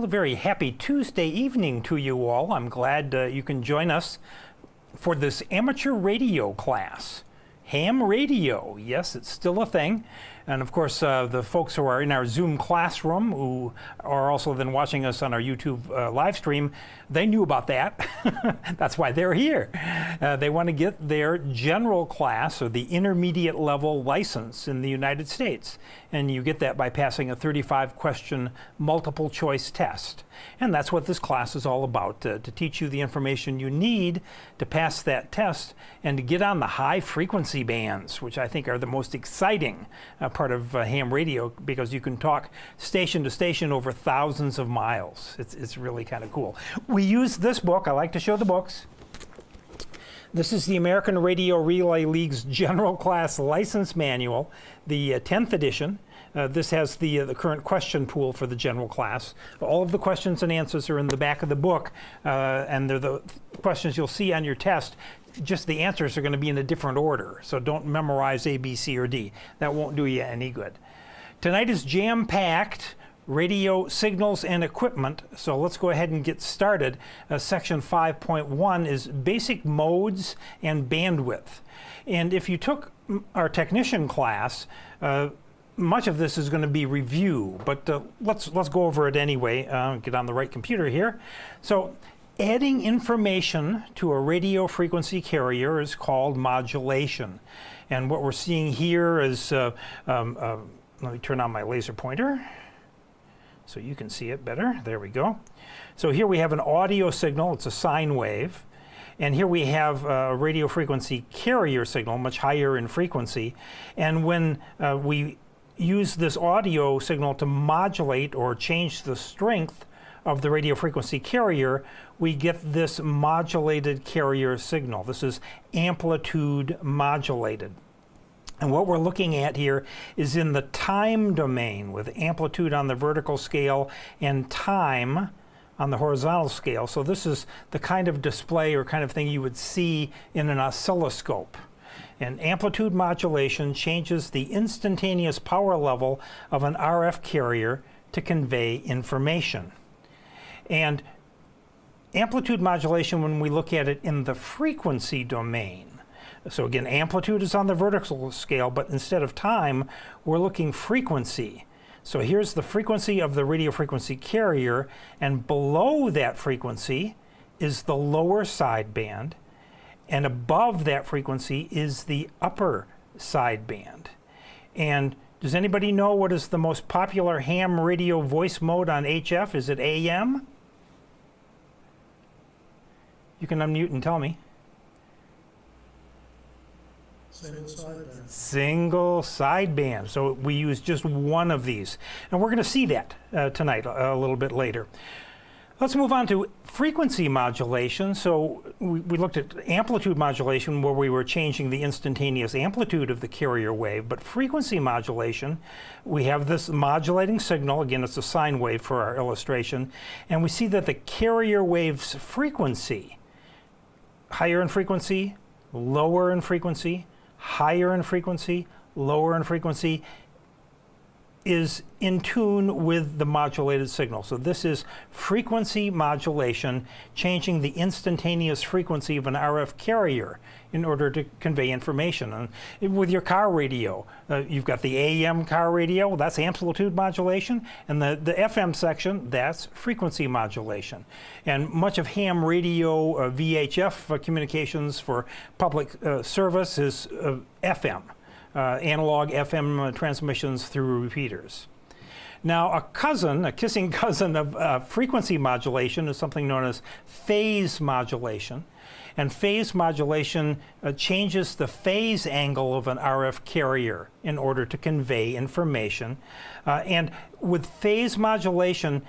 a very happy Tuesday evening to you all. I'm glad you can join us for this amateur radio class. Ham radio, yes, it's still a thing. And of course, the folks who are in our Zoom classroom, who are also then watching us on our YouTube live stream, they knew about that. That's why they're here. They want to get their general class or the intermediate level license in the United States. And you get that by passing a 35-question multiple choice test. And that's what this class is all about, to teach you the information you need to pass that test and to get on the high frequency bands, which I think are the most exciting part of ham radio, because you can talk station to station over thousands of miles. It's really kind of cool. We use this book. I like to show the books. This is the American Radio Relay League's General Class License Manual, the 10th edition. This has the current question pool for the general class. All of the questions and answers are in the back of the book, and they're the questions you'll see on your test. Just the answers are going to be in a different order, so don't memorize A, B, C, or D. That won't do you any good. Tonight is jam-packed radio signals and equipment, so let's go ahead and get started. Section 5.1 is basic modes and bandwidth. And if you took our technician class, much of this is going to be review, but let's go over it anyway. Get on the right computer here. So adding information to a radio frequency carrier is called modulation. And what we're seeing here is, let me turn on my laser pointer so you can see it better. There we go. So here we have an audio signal. It's a sine wave. And here we have a radio frequency carrier signal, much higher in frequency. And when we use this audio signal to modulate or change the strength of the radio frequency carrier, we get this modulated carrier signal. This is amplitude modulated. And what we're looking at here is in the time domain, with amplitude on the vertical scale and time on the horizontal scale. So this is the kind of display or kind of thing you would see in an oscilloscope. And amplitude modulation changes the instantaneous power level of an RF carrier to convey information. And amplitude modulation, when we look at it in the frequency domain, so again, amplitude is on the vertical scale, but instead of time, we're looking frequency. So here's the frequency of the radio frequency carrier, and below that frequency is the lower sideband, and above that frequency is the upper sideband. And does anybody know what is the most popular ham radio voice mode on HF? Is it AM? You can unmute and tell me. Single sideband. Single sideband. So we use just one of these. And we're going to see that tonight a little bit later. Let's move on to frequency modulation. So we looked at amplitude modulation, where we were changing the instantaneous amplitude of the carrier wave. But frequency modulation, we have this modulating signal. Again, it's a sine wave for our illustration. And we see that the carrier wave's frequency, higher in frequency, lower in frequency, higher in frequency, lower in frequency, is in tune with the modulated signal. So this is frequency modulation, changing the instantaneous frequency of an RF carrier in order to convey information. And with your car radio, you've got the AM car radio, that's amplitude modulation, and the FM section, that's frequency modulation. And much of ham radio VHF communications for public service is FM. Analog FM transmissions through repeaters. Now, a kissing cousin of frequency modulation is something known as phase modulation. And phase modulation changes the phase angle of an RF carrier in order to convey information. And with phase modulation,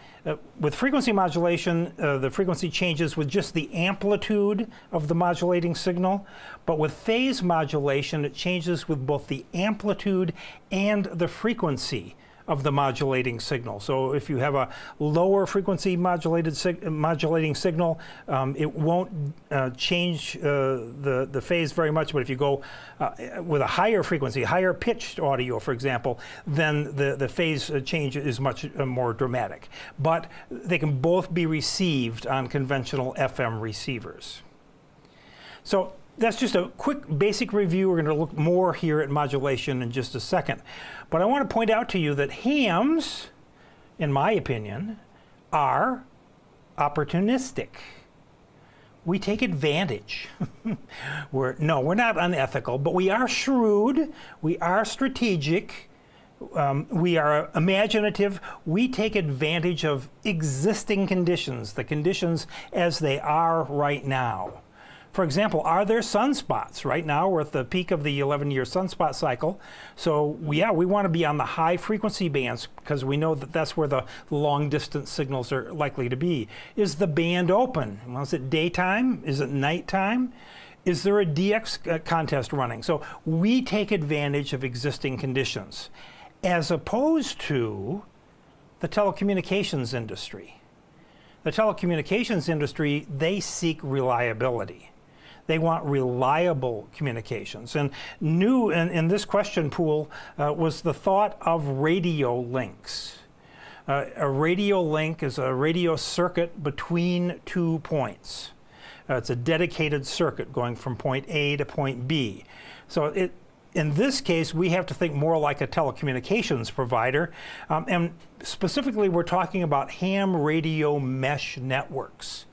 with frequency modulation, the frequency changes with just the amplitude of the modulating signal. But with phase modulation, it changes with both the amplitude and the frequency of the modulating signal. So if you have a lower frequency modulating signal, it won't change the phase very much. But if you go with a higher frequency, higher pitched audio, for example, then the phase change is much more dramatic. But they can both be received on conventional FM receivers. So that's just a quick basic review. We're going to look more here at modulation in just a second. But I want to point out to you that hams, in my opinion, are opportunistic. We take advantage. We're not unethical, but we are shrewd, we are strategic, we are imaginative. We take advantage of existing conditions, the conditions as they are right now. For example, are there sunspots? Right now we're at the peak of the 11-year sunspot cycle. So we want to be on the high frequency bands because we know that that's where the long distance signals are likely to be. Is the band open? Well, is it daytime? Is it nighttime? Is there a DX contest running? So we take advantage of existing conditions as opposed to the telecommunications industry. The telecommunications industry, they seek reliability. They want reliable communications. And new in this question pool was the thought of radio links. A radio link is a radio circuit between 2 points. It's a dedicated circuit going from point A to point B. So in this case, we have to think more like a telecommunications provider. And specifically, we're talking about ham radio mesh networks.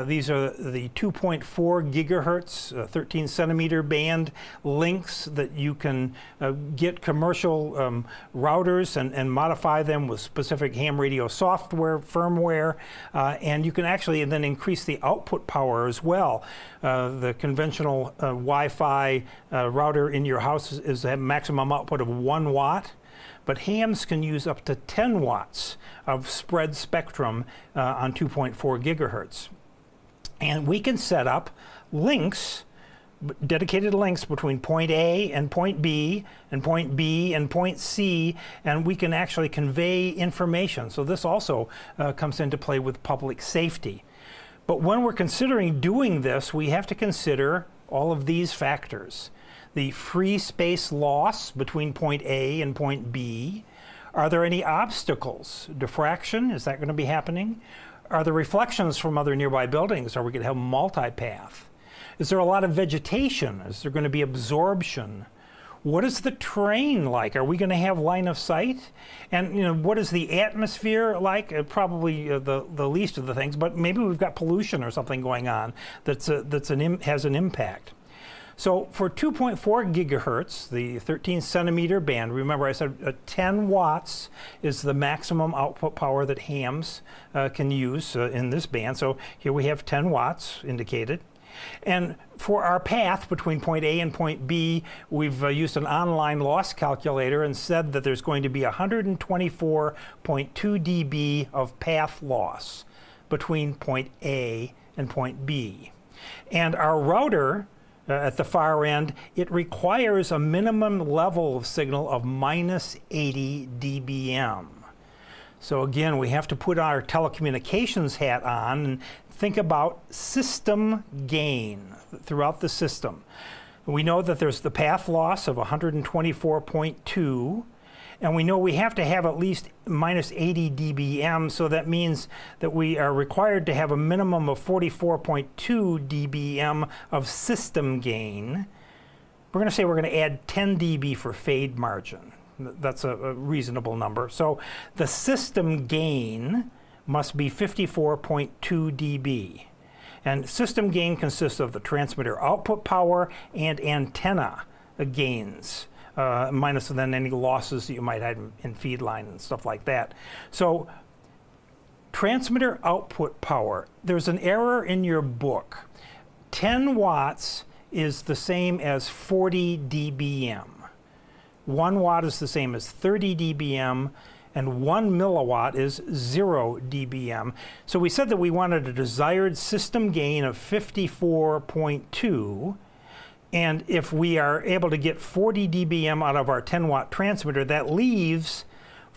These are the 2.4 gigahertz, 13 centimeter band links that you can get commercial routers and modify them with specific ham radio software, firmware, and you can actually then increase the output power as well. The conventional Wi-Fi router in your house is a maximum output of 1 watt. But hams can use up to 10 watts of spread spectrum on 2.4 gigahertz. And we can set up links, dedicated links between point A and point B, and point B and point C, and we can actually convey information. So this also comes into play with public safety. But when we're considering doing this, we have to consider all of these factors. The free space loss between point A and point B. Are there any obstacles? Diffraction, is that going to be happening? Are there reflections from other nearby buildings? Are we going to have multipath? Is there a lot of vegetation? Is there going to be absorption? What is the terrain like? Are we going to have line of sight? And what is the atmosphere like? Probably the least of the things, but maybe we've got pollution or something going on has an impact. So for 2.4 gigahertz, the 13 centimeter band, remember I said 10 watts is the maximum output power that hams can use in this band. So here we have 10 watts indicated. And for our path between point A and point B, we've used an online loss calculator and said that there's going to be 124.2 dB of path loss between point A and point B. And our router at the far end, it requires a minimum level of signal of minus 80 dBm. So again, we have to put our telecommunications hat on and think about system gain throughout the system. We know that there's the path loss of 124.2, and we know we have to have at least minus 80 dBm, so that means that we are required to have a minimum of 44.2 dBm of system gain. We're going to say we're going to add 10 dB for fade margin. That's a reasonable number. So the system gain must be 54.2 dB. And system gain consists of the transmitter output power and antenna gains. Minus then any losses that you might have in feed line and stuff like that. So transmitter output power, there's an error in your book. 10 watts is the same as 40 dBm. 1 watt is the same as 30 dBm, and 1 milliwatt is 0 dBm. So we said that we wanted a desired system gain of 54.2. And if we are able to get 40 dBm out of our 10 watt transmitter, that leaves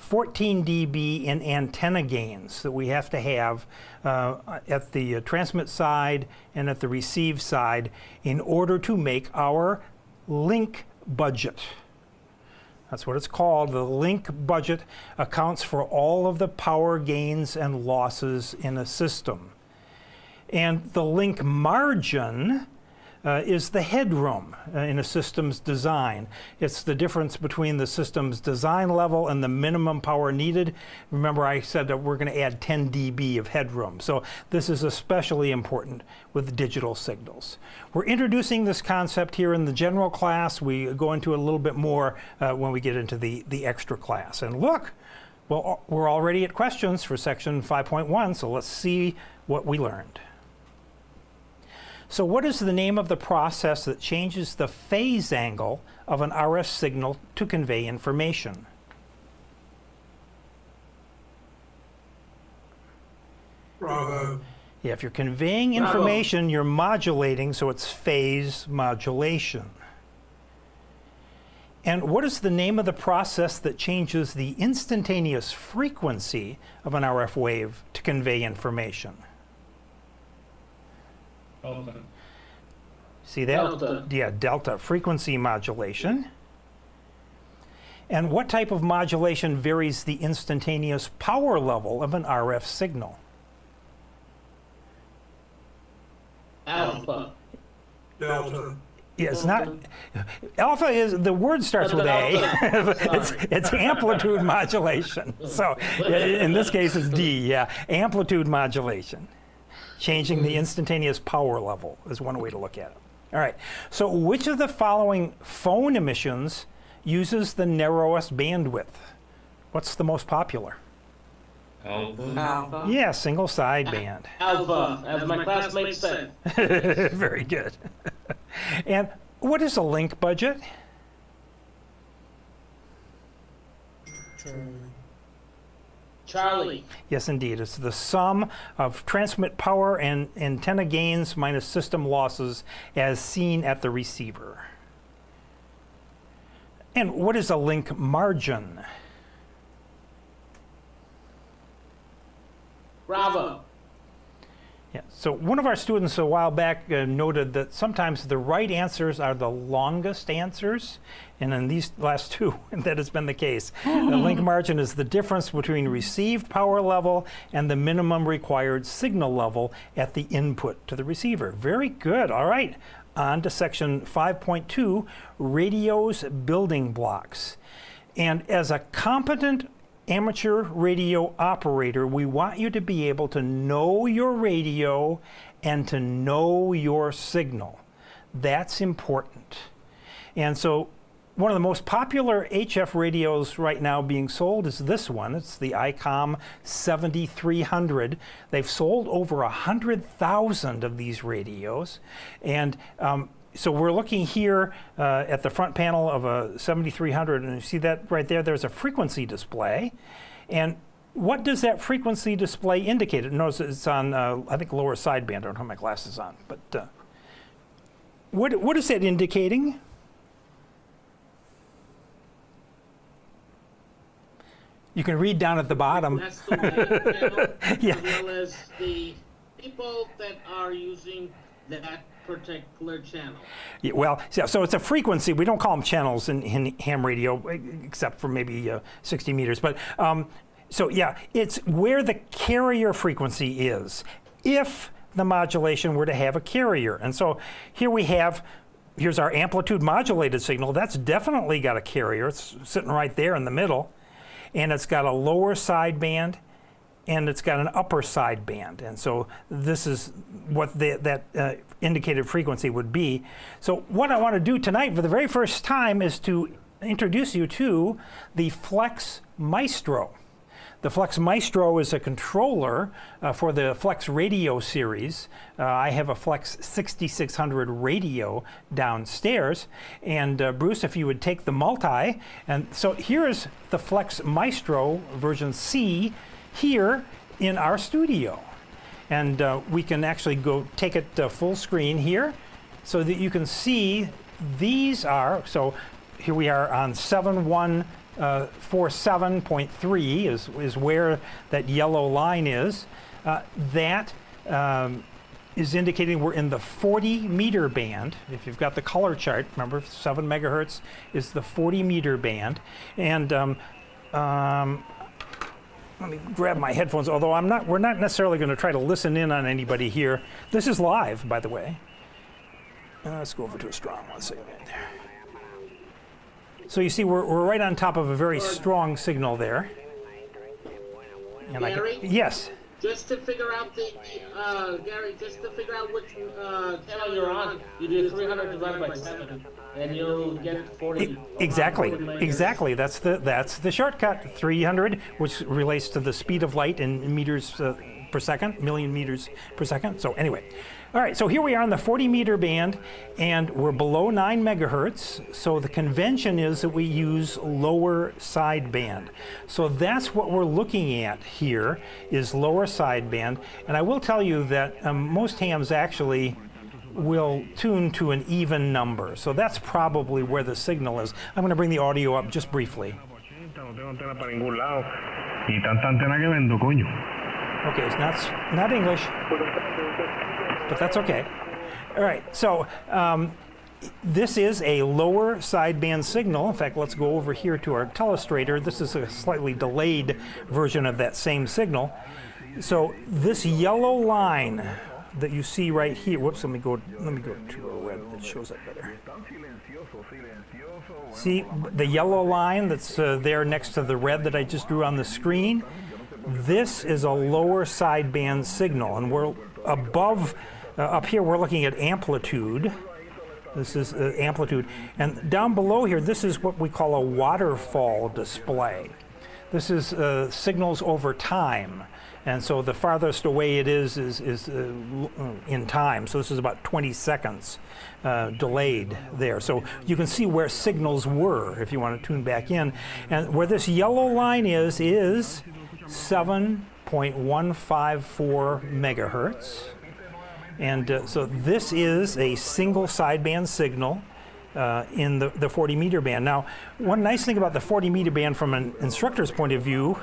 14 dB in antenna gains that we have to have at the transmit side and at the receive side in order to make our link budget. That's what it's called. The link budget accounts for all of the power gains and losses in a system. And the link margin is the headroom in a system's design. It's the difference between the system's design level and the minimum power needed. Remember, I said that we're going to add 10 dB of headroom. So this is especially important with digital signals. We're introducing this concept here in the general class. We go into it a little bit more when we get into the extra class. And look, well, we're already at questions for section 5.1, so let's see what we learned. So what is the name of the process that changes the phase angle of an RF signal to convey information? Bravo. Yeah, if you're conveying information, you're modulating, so it's phase modulation. And what is the name of the process that changes the instantaneous frequency of an RF wave to convey information? Delta. See that? Delta. Yeah, delta, frequency modulation. And what type of modulation varies the instantaneous power level of an RF signal? Alpha. Delta. Yeah, it's not. Alpha is, the word starts with A. it's amplitude modulation. So in this case, it's D, yeah. Amplitude modulation. Changing the instantaneous power level is one way to look at it. All right, so which of the following phone emissions uses the narrowest bandwidth? What's the most popular? Alpha. Yeah, single sideband. Alpha, as my classmate said. Very good. And what is a link budget? Charlie. Yes, indeed. It's the sum of transmit power and antenna gains minus system losses as seen at the receiver. And what is a link margin? Bravo. Yeah. So one of our students a while back noted that sometimes the right answers are the longest answers, and in these last two, that has been the case. The link margin is the difference between received power level and the minimum required signal level at the input to the receiver. Very good. All right. On to section 5.2, radio's building blocks. And as a competent amateur radio operator, we want you to be able to know your radio and to know your signal. That's important. And so one of the most popular HF radios right now being sold is this one. It's the ICOM 7300. They've sold over 100,000 of these radios. And so we're looking here at the front panel of a 7300, and you see that right there, there's a frequency display. And what does that frequency display indicate? Notice it's on, I think, lower sideband. I don't have my glasses on. But what is that indicating? You can read down at the bottom. That's the wave channel, Yeah. as well as the people that are using that particular channel. Yeah, well, so it's a frequency. We don't call them channels in ham radio, except for maybe 60 meters. But so yeah, it's where the carrier frequency is, if the modulation were to have a carrier. And so here we have, here's our amplitude modulated signal. That's definitely got a carrier. It's sitting right there in the middle. And it's got a lower sideband, and it's got an upper sideband. And so this is what that indicated frequency would be. So what I want to do tonight for the very first time is to introduce you to the Flex Maestro. The Flex Maestro is a controller for the Flex Radio series. I have a Flex 6600 radio downstairs. And Bruce, if you would take the multi. And so here is the Flex Maestro version C here in our studio. And we can actually go take it full screen here so that you can see these are, so here we are on 7.1 47.3 is where that yellow line is. That is indicating we're in the 40 meter band. If you've got the color chart, remember 7 megahertz is the 40 meter band. And let me grab my headphones, although we're not necessarily going to try to listen in on anybody here. This is live, by the way. Let's go over to a strong one second there. So you see we're right on top of a very strong signal there. And Gary? Yes. Just to figure out Gary, just to figure out which channel you're on, you do 300 divided by 7, and you'll get 40. Exactly. 40 meters. Exactly. That's the shortcut. 300, which relates to the speed of light in meters per second, million meters per second. So anyway, all right. So here we are in the 40 meter band, and we're below 9 megahertz. So the convention is that we use lower sideband. So that's what we're looking at here is lower sideband. And I will tell you that most hams actually will tune to an even number. So that's probably where the signal is. I'm going to bring the audio up just briefly. Okay, it's not English, but that's okay. All right, so this is a lower sideband signal. In fact, let's go over here to our telestrator. This is a slightly delayed version of that same signal. So this yellow line that you see right here, whoops, let me go to a red that shows up better. See the yellow line that's there next to the red that I just drew on the screen? This is a lower sideband signal, and we're above, up here we're looking at amplitude. This is amplitude. And down below here, this is what we call a waterfall display. This is signals over time. And so the farthest away it is in time. So this is about 20 seconds delayed there. So you can see where signals were if you want to tune back in. And where this yellow line is 7.154 megahertz. And so this is a single sideband signal in the 40 meter band. Now, one nice thing about the 40 meter band from an instructor's point of view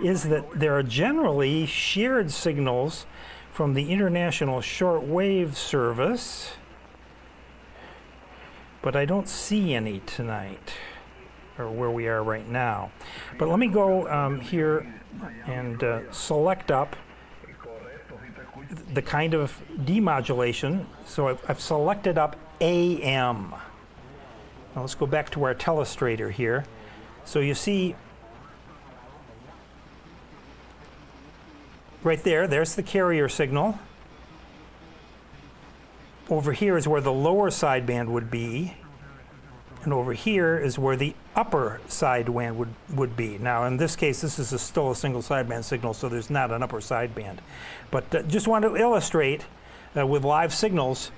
is that there are generally shared signals from the International Shortwave Service, but I don't see any tonight, or where we are right now. But let me go here and select up the kind of demodulation. So I've selected up AM. Now let's go back to our telestrator here. So you see right there's the carrier signal. Over here is where the lower sideband would be. And over here is where the upper sideband would be. Now in this case, this is still a single sideband signal, so there's not an upper sideband. But just want to illustrate with live signals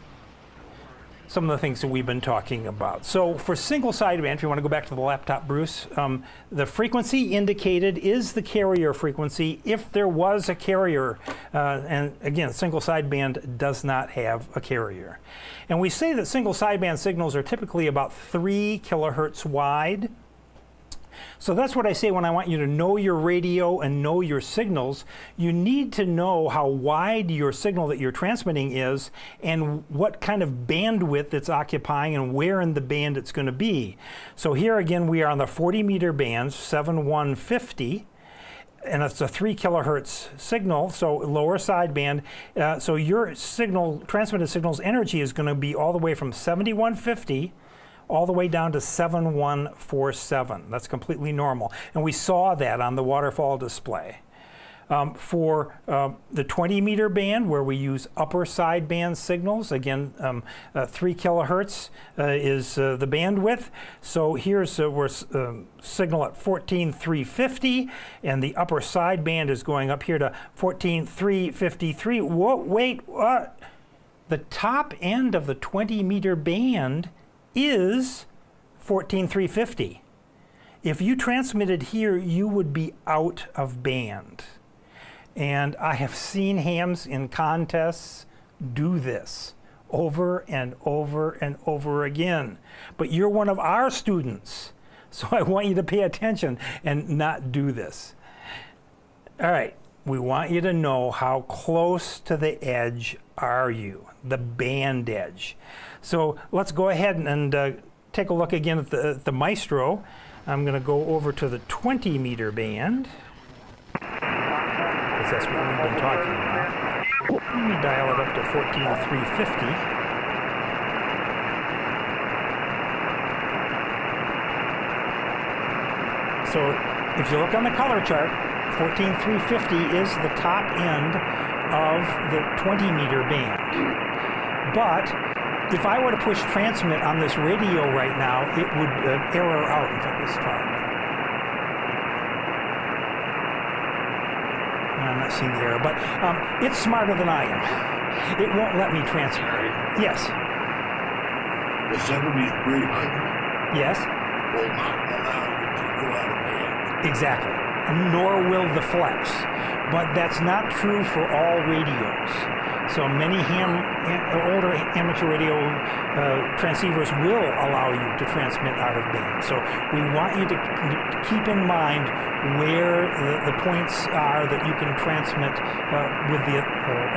some of the things that we've been talking about. So for single sideband, if you want to go back to the laptop, Bruce, the frequency indicated is the carrier frequency if there was a carrier. And again, single sideband does not have a carrier. And we say that single sideband signals are typically about 3 kilohertz wide. So that's what I say when I want you to know your radio and know your signals. You need to know how wide your signal that you're transmitting is and what kind of bandwidth it's occupying and where in the band it's going to be. So here again we are on the 40 meter band, 7150. And it's a 3 kilohertz signal, so lower sideband. So your signal, transmitted signal's energy is going to be all the way from 7150 all the way down to 7147. That's completely normal. And we saw that on the waterfall display. For the 20 meter band, where we use upper sideband signals, again, 3 kilohertz is the bandwidth. So here's we're signal at 14,350, and the upper sideband is going up here to 14,353. Whoa, wait, what? The top end of the 20 meter band is 14,350. If you transmitted here, you would be out of band. And I have seen hams in contests do this over and over and over again. But you're one of our students. So I want you to pay attention and not do this. All right, we want you to know how close to the edge are you, the band edge. So let's go ahead and take a look again at the Maestro. I'm going to go over to the 20 meter band, because that's what we've been talking about. Let me dial it up to 14,350. So if you look on the color chart, 14,350 is the top end of the 20 meter band. But if I were to push transmit on this radio right now, it would error out. In fact, let's try it. I'm not seeing the error, but it's smarter than I am. It won't let me transmit. Yes. The 7300 Yes. will not allow you to go out of band. Exactly. Nor will the flex. But that's not true for all radios. So many older amateur radio transceivers will allow you to transmit out of band. So we want you to keep in mind where the points are that you can transmit with the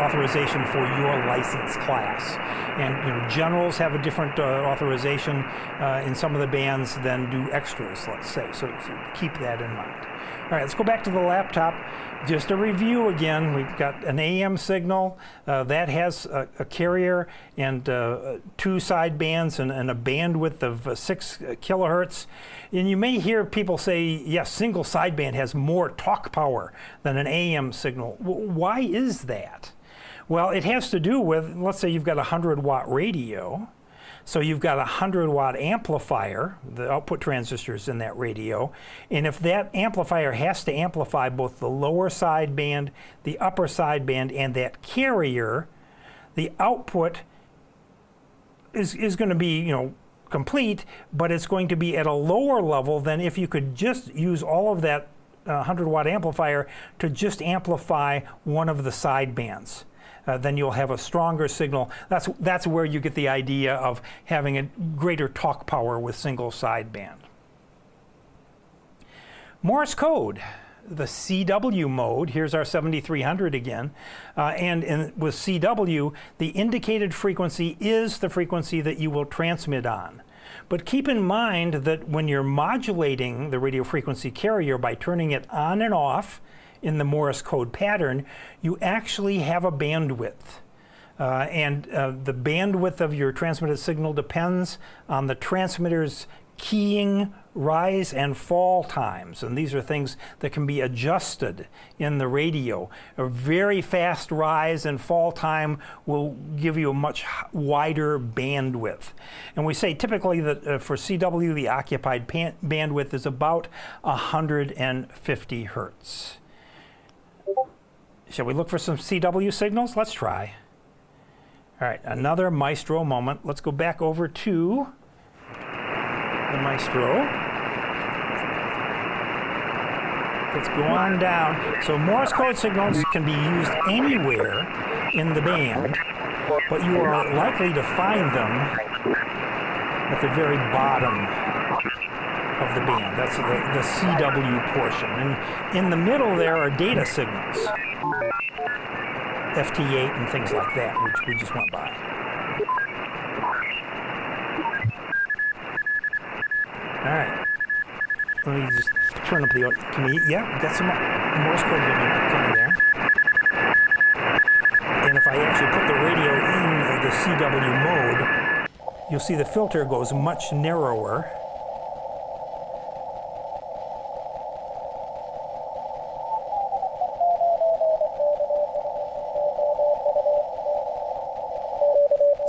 authorization for your license class. And generals have a different authorization in some of the bands than do extras, let's say. So keep that in mind. All right, let's go back to the laptop. Just a review again. We've got an AM signal that has a carrier and 2 sidebands and a bandwidth of 6 kilohertz. And you may hear people say, yes, single sideband has more talk power than an AM signal. Why is that? Well, it has to do with, let's say you've got a 100-watt radio. So you've got a 100-watt amplifier, the output transistors in that radio, and if that amplifier has to amplify both the lower sideband, the upper sideband, and that carrier, the output is going to be, complete, but it's going to be at a lower level than if you could just use all of that 100-watt amplifier to just amplify one of the sidebands. Then you'll have a stronger signal. That's where you get the idea of having a greater talk power with single sideband. Morse code, the CW mode. Here's our 7300 again. With CW, the indicated frequency is the frequency that you will transmit on. But keep in mind that when you're modulating the radio frequency carrier by turning it on and off, in the Morse code pattern, you actually have a bandwidth. The bandwidth of your transmitted signal depends on the transmitter's keying rise and fall times. And these are things that can be adjusted in the radio. A very fast rise and fall time will give you a much wider bandwidth. And we say typically that for CW, the occupied bandwidth is about 150 hertz. Shall we look for some CW signals? Let's try. All right, another Maestro moment. Let's go back over to the Maestro. Let's go on down. So Morse code signals can be used anywhere in the band, but you are likely to find them at the very bottom of the band. That's the CW portion. And in the middle there are data signals, FT8 and things like that, which we just went by. All right. Let me just turn up the, can we, yeah, we've got some Morse code coming there. And if I actually put the radio in the CW mode, you'll see the filter goes much narrower.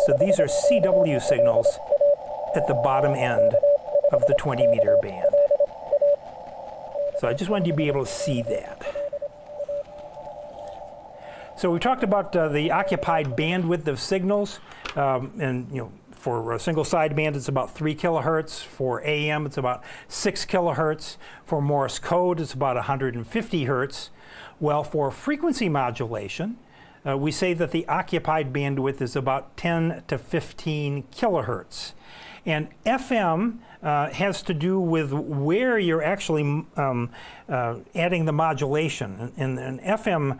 So these are CW signals at the bottom end of the 20-meter band. So I just wanted you to be able to see that. So we talked about the occupied bandwidth of signals, and for a single sideband it's about 3 kilohertz. For AM it's about 6 kilohertz. For Morse code it's about 150 hertz. Well, for frequency modulation, we say that the occupied bandwidth is about 10 to 15 kilohertz. And FM has to do with where you're actually adding the modulation. In an FM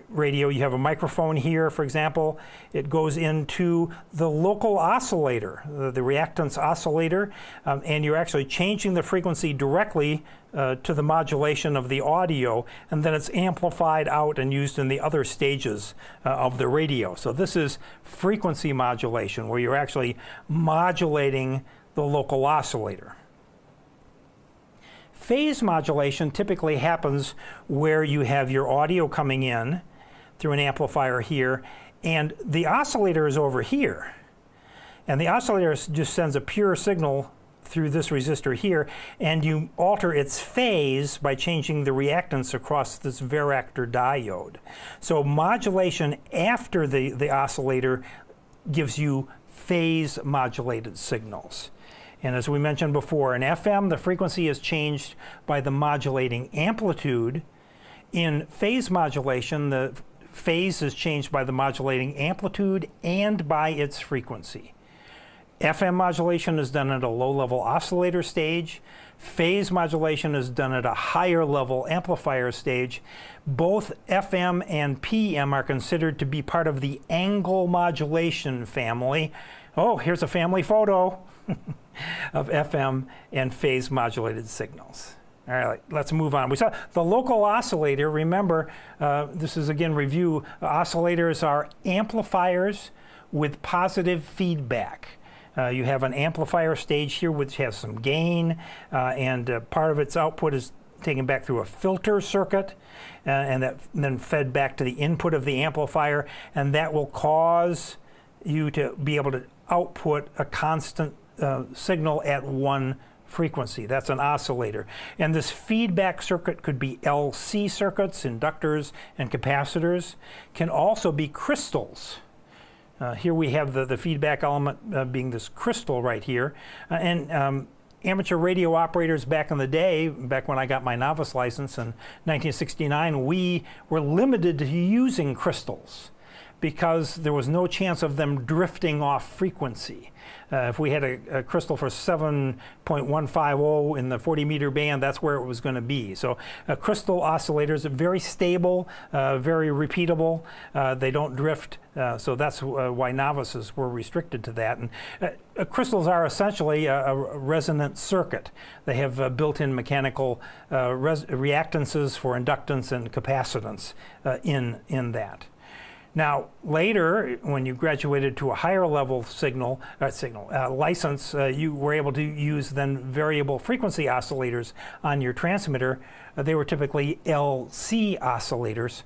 radio, you have a microphone here, for example. It goes into the local oscillator, the reactance oscillator, and you're actually changing the frequency directly to the modulation of the audio, and then it's amplified out and used in the other stages of the radio. So this is frequency modulation, where you're actually modulating the local oscillator. Phase modulation typically happens where you have your audio coming in through an amplifier here, and the oscillator is over here. And the oscillator just sends a pure signal through this resistor here, and you alter its phase by changing the reactance across this varactor diode. So modulation after the oscillator gives you phase modulated signals. And as we mentioned before, in FM, the frequency is changed by the modulating amplitude. In phase modulation, the phase is changed by the modulating amplitude and by its frequency. FM modulation is done at a low-level oscillator stage. Phase modulation is done at a higher-level amplifier stage. Both FM and PM are considered to be part of the angle modulation family. Oh, here's a family photo of FM and phase modulated signals. All right, let's move on. We saw the local oscillator. Remember, this is again review. Oscillators are amplifiers with positive feedback. You have an amplifier stage here which has some gain, and part of its output is taken back through a filter circuit, and that then fed back to the input of the amplifier, and that will cause you to be able to output a constant signal at one frequency. That's an oscillator. And this feedback circuit could be LC circuits, inductors, and capacitors. Can also be crystals. Here we have the feedback element being this crystal right here. Amateur radio operators back in the day, back when I got my novice license in 1969, we were limited to using crystals because there was no chance of them drifting off frequency. If we had a crystal for 7.150 in the 40-meter band, that's where it was going to be. So crystal oscillators are very stable, very repeatable. They don't drift, so that's why novices were restricted to that. And crystals are essentially a resonant circuit. They have built-in mechanical reactances for inductance and capacitance in that. Now, later, when you graduated to a higher level license, you were able to use then variable frequency oscillators on your transmitter. They were typically LC oscillators.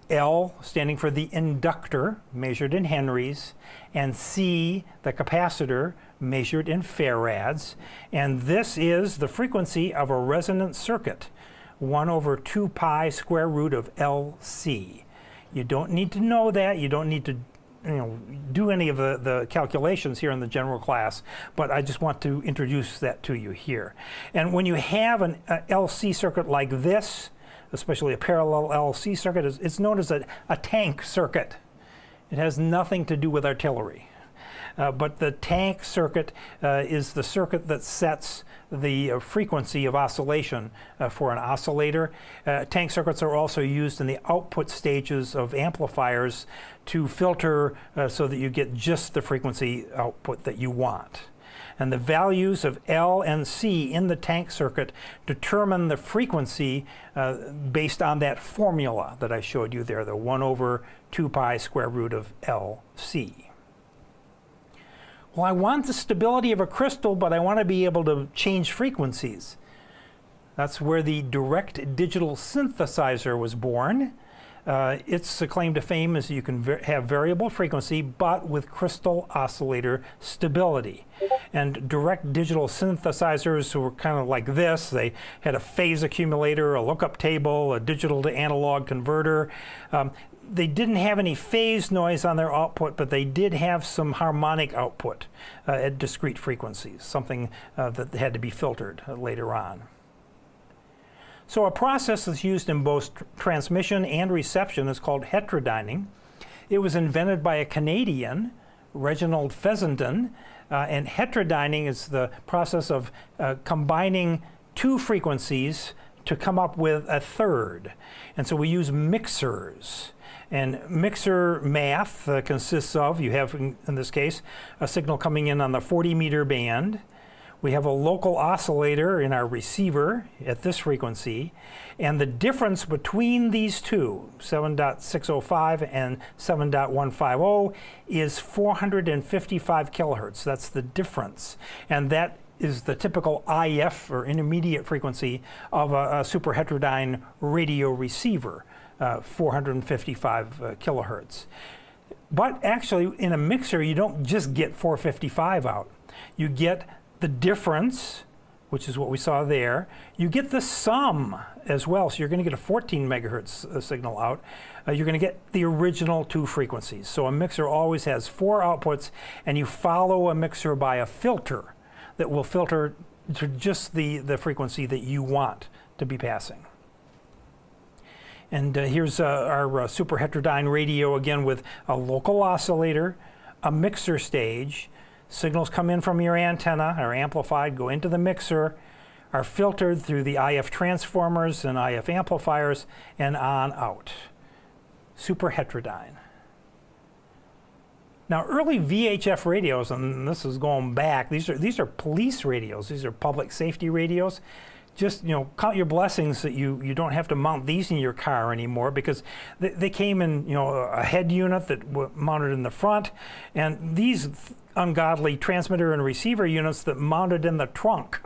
L standing for the inductor, measured in henries, and C, the capacitor, measured in farads. And this is the frequency of a resonant circuit, 1/2 pi square root of LC. You don't need to know that. You don't need to do any of the calculations here in the general class, but I just want to introduce that to you here. And when you have an LC circuit like this, especially a parallel LC circuit, it's known as a tank circuit. It has nothing to do with artillery. But the tank circuit is the circuit that sets the frequency of oscillation for an oscillator. Tank circuits are also used in the output stages of amplifiers to filter so that you get just the frequency output that you want. And the values of L and C in the tank circuit determine the frequency based on that formula that I showed you there, the 1/2 pi square root of LC. Well, I want the stability of a crystal, but I want to be able to change frequencies. That's where the direct digital synthesizer was born. Its claim to fame is you can have variable frequency, but with crystal oscillator stability. And direct digital synthesizers were kind of like this. They had a phase accumulator, a lookup table, a digital to analog converter. They didn't have any phase noise on their output, but they did have some harmonic output at discrete frequencies, something that had to be filtered later on. So a process that's used in both transmission and reception is called heterodyning. It was invented by a Canadian, Reginald Fessenden. And heterodyning is the process of combining two frequencies to come up with a third. And so we use mixers. And mixer math consists of, you have in this case, a signal coming in on the 40-meter band. We have a local oscillator in our receiver at this frequency. And the difference between these two, 7.605 and 7.150, is 455 kilohertz. That's the difference. And that is the typical IF, or intermediate frequency, of a super heterodyne radio receiver, 455 kilohertz. But actually, in a mixer, you don't just get 455 out. You get the difference, which is what we saw there. You get the sum as well, so you're going to get a 14 megahertz signal out. You're going to get the original two frequencies. So a mixer always has four outputs, and you follow a mixer by a filter that will filter to just the frequency that you want to be passing. And here's our super heterodyne radio again with a local oscillator, a mixer stage. Signals come in from your antenna, are amplified, go into the mixer, are filtered through the IF transformers and IF amplifiers, and on out. Super heterodyne. Now, early VHF radios, and this is going back, these are police radios, these are public safety radios. Just, count your blessings that you don't have to mount these in your car anymore, because they came in, a head unit that mounted in the front, and these ungodly transmitter and receiver units that mounted in the trunk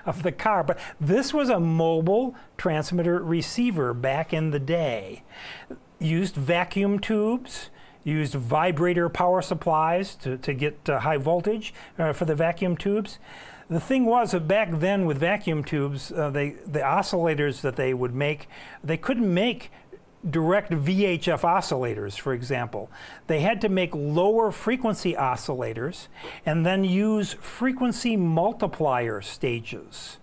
of the car. But this was a mobile transmitter receiver back in the day. Used vacuum tubes, used vibrator power supplies to get high voltage for the vacuum tubes. The thing was that back then with vacuum tubes, the oscillators that they would make, they couldn't make direct VHF oscillators, for example. They had to make lower frequency oscillators and then use frequency multiplier stages.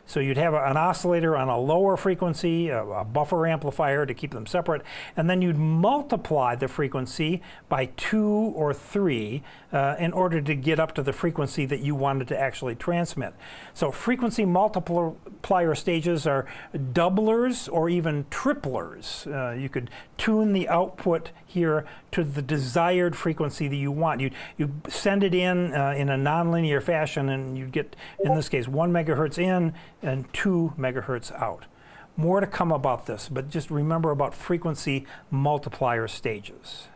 So you'd have an oscillator on a lower frequency, a buffer amplifier to keep them separate, and then you'd multiply the frequency by 2 or 3 in order to get up to the frequency that you wanted to actually transmit. So frequency multiplier stages are doublers or even triplers. You could tune the output here to the desired frequency that you want. You send it in a nonlinear fashion, and you get, in this case, 1 megahertz in and 2 megahertz out. More to come about this, but just remember about frequency multiplier stages.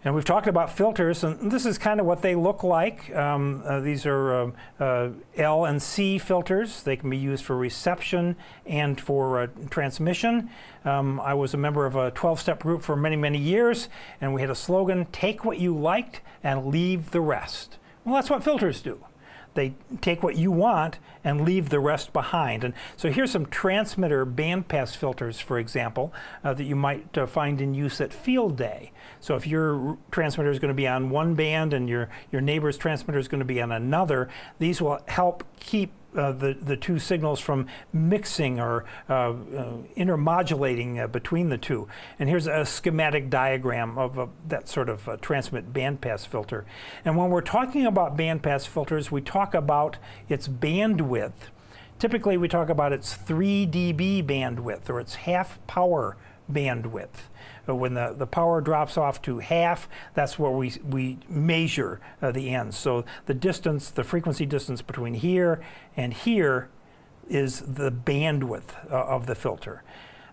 And we've talked about filters, and this is kind of what they look like. These are L and C filters. They can be used for reception and for transmission. I was a member of a 12-step group for many, many years, and we had a slogan, take what you liked and leave the rest. Well, that's what filters do. They take what you want and leave the rest behind. And so here's some transmitter bandpass filters, for example, that you might find in use at field day. So if your transmitter is going to be on one band and your neighbor's transmitter is going to be on another, these will help keep the two signals from mixing or intermodulating between the two. And here's a schematic diagram of that sort of transmit bandpass filter. And when we're talking about bandpass filters, we talk about its bandwidth. Typically, we talk about its 3 dB bandwidth, or its half power bandwidth. When the power drops off to half, that's where we measure the ends. So the distance, the frequency distance between here and here is the bandwidth of the filter.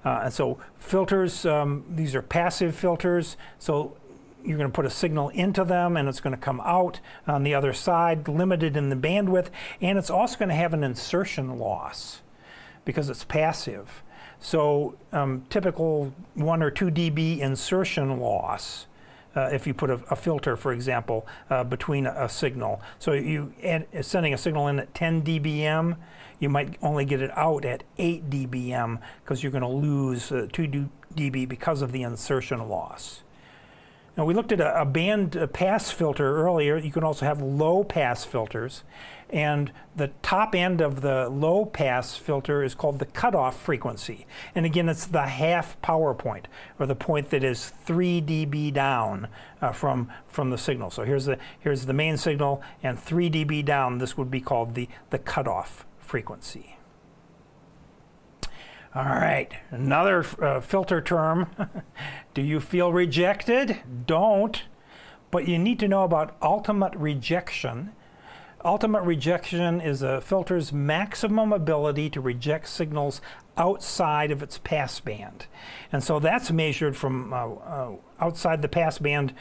And so filters, these are passive filters, so you're going to put a signal into them and it's going to come out on the other side, limited in the bandwidth, and it's also going to have an insertion loss because it's passive. So typical 1 or 2 dB insertion loss if you put a filter, for example, between a signal. So you sending a signal in at 10 dBm, you might only get it out at 8 dBm because you're going to lose 2 dB because of the insertion loss. Now we looked at a band pass filter earlier. You can also have low pass filters. And the top end of the low pass filter is called the cutoff frequency. And again, it's the half power point, or the point that is 3 dB down from the signal. So here's the main signal, and 3 dB down, this would be called the cutoff frequency. All right, another filter term. Do you feel rejected? Don't. But you need to know about ultimate rejection. Ultimate rejection is a filter's maximum ability to reject signals outside of its passband. And so that's measured from outside the passband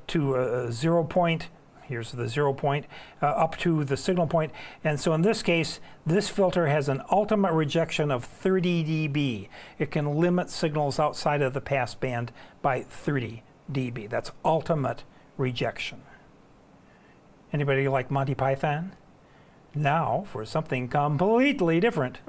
to a 0 point. Here's the 0 point, up to the signal point. And so in this case, this filter has an ultimate rejection of 30 dB. It can limit signals outside of the passband by 30 dB. That's ultimate rejection. Anybody like Monty Python? Now for something completely different.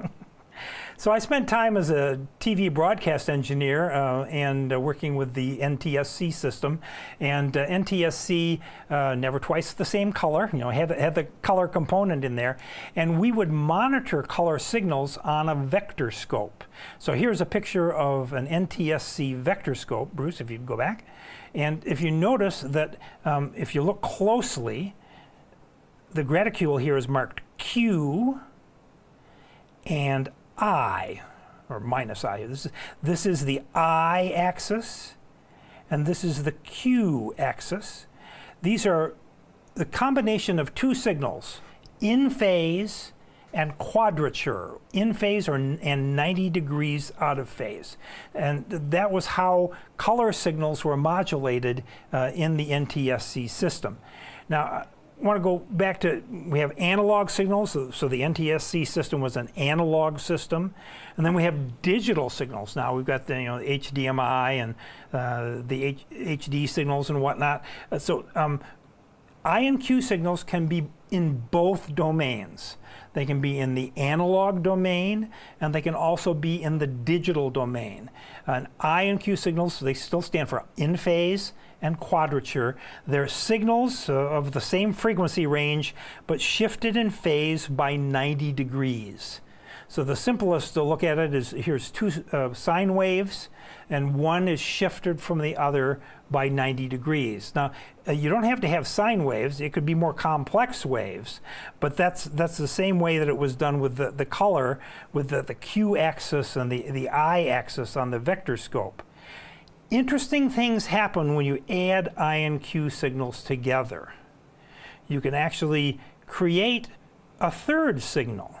So I spent time as a TV broadcast engineer and working with the NTSC system. And NTSC, never twice the same color, had the color component in there. And we would monitor color signals on a vector scope. So here's a picture of an NTSC vector scope. Bruce, if you'd go back. And if you notice that if you look closely, the graticule here is marked Q and I, or minus I. This is the I axis, and this is the Q axis. These are the combination of two signals, in phase and quadrature, in phase and 90 degrees out of phase. And that was how color signals were modulated in the NTSC system. Now, I want to go back to, we have analog signals, so the NTSC system was an analog system, and then we have digital signals. Now we've got the HDMI and the HD signals and whatnot. I and Q signals can be in both domains. They can be in the analog domain, and they can also be in the digital domain. And I and Q signals, they still stand for in phase and quadrature. They're signals of the same frequency range, but shifted in phase by 90 degrees. So the simplest to look at it is, here's two sine waves, and one is shifted from the other by 90 degrees. Now, you don't have to have sine waves. It could be more complex waves, but that's the same way that it was done with the color, with the Q axis and the I axis on the vector scope. Interesting things happen when you add I and Q signals together. You can actually create a third signal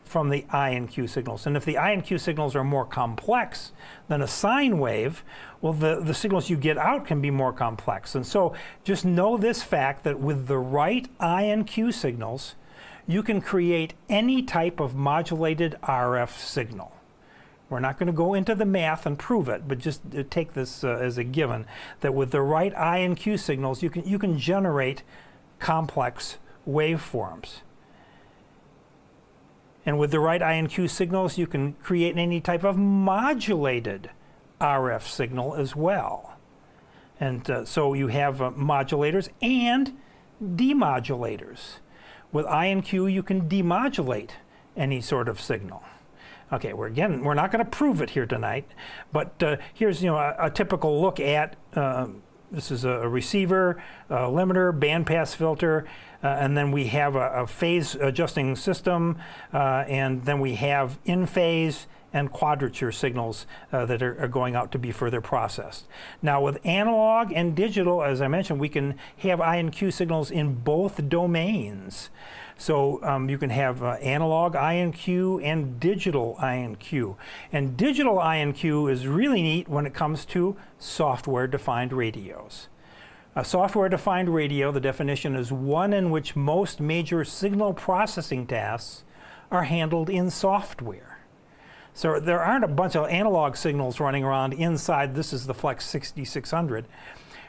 from the I and Q signals. And if the I and Q signals are more complex than a sine wave, well, the signals you get out can be more complex. And so just know this fact, that with the right I and Q signals, you can create any type of modulated RF signal. We're not going to go into the math and prove it, but just take this as a given, that with the right I and Q signals, you can generate complex waveforms. And with the right I and Q signals, you can create any type of modulated RF signal as well. And so you have modulators and demodulators. With I and Q, you can demodulate any sort of signal. Okay, we're not going to prove it here tonight, but here's a typical look at this is a receiver, a limiter, bandpass filter, and then we have a phase adjusting system, and then we have in phase and quadrature signals that are going out to be further processed. Now with analog and digital, as I mentioned, we can have I and Q signals in both domains. So you can have analog I and Q and digital I and Q. And digital I and Q is really neat when it comes to software-defined radios. A software-defined radio, the definition is one in which most major signal processing tasks are handled in software. So there aren't a bunch of analog signals running around inside. This is the Flex 6600.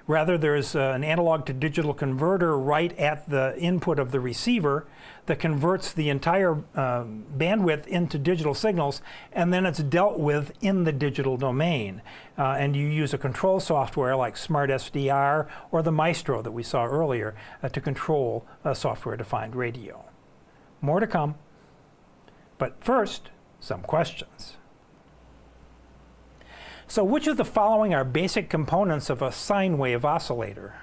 Rather, there's an analog to digital converter right at the input of the receiver that converts the entire bandwidth into digital signals, and then it's dealt with in the digital domain. And you use a control software like Smart SDR or the Maestro that we saw earlier to control a software-defined radio. More to come. But first, some questions. So which of the following are basic components of a sine wave oscillator?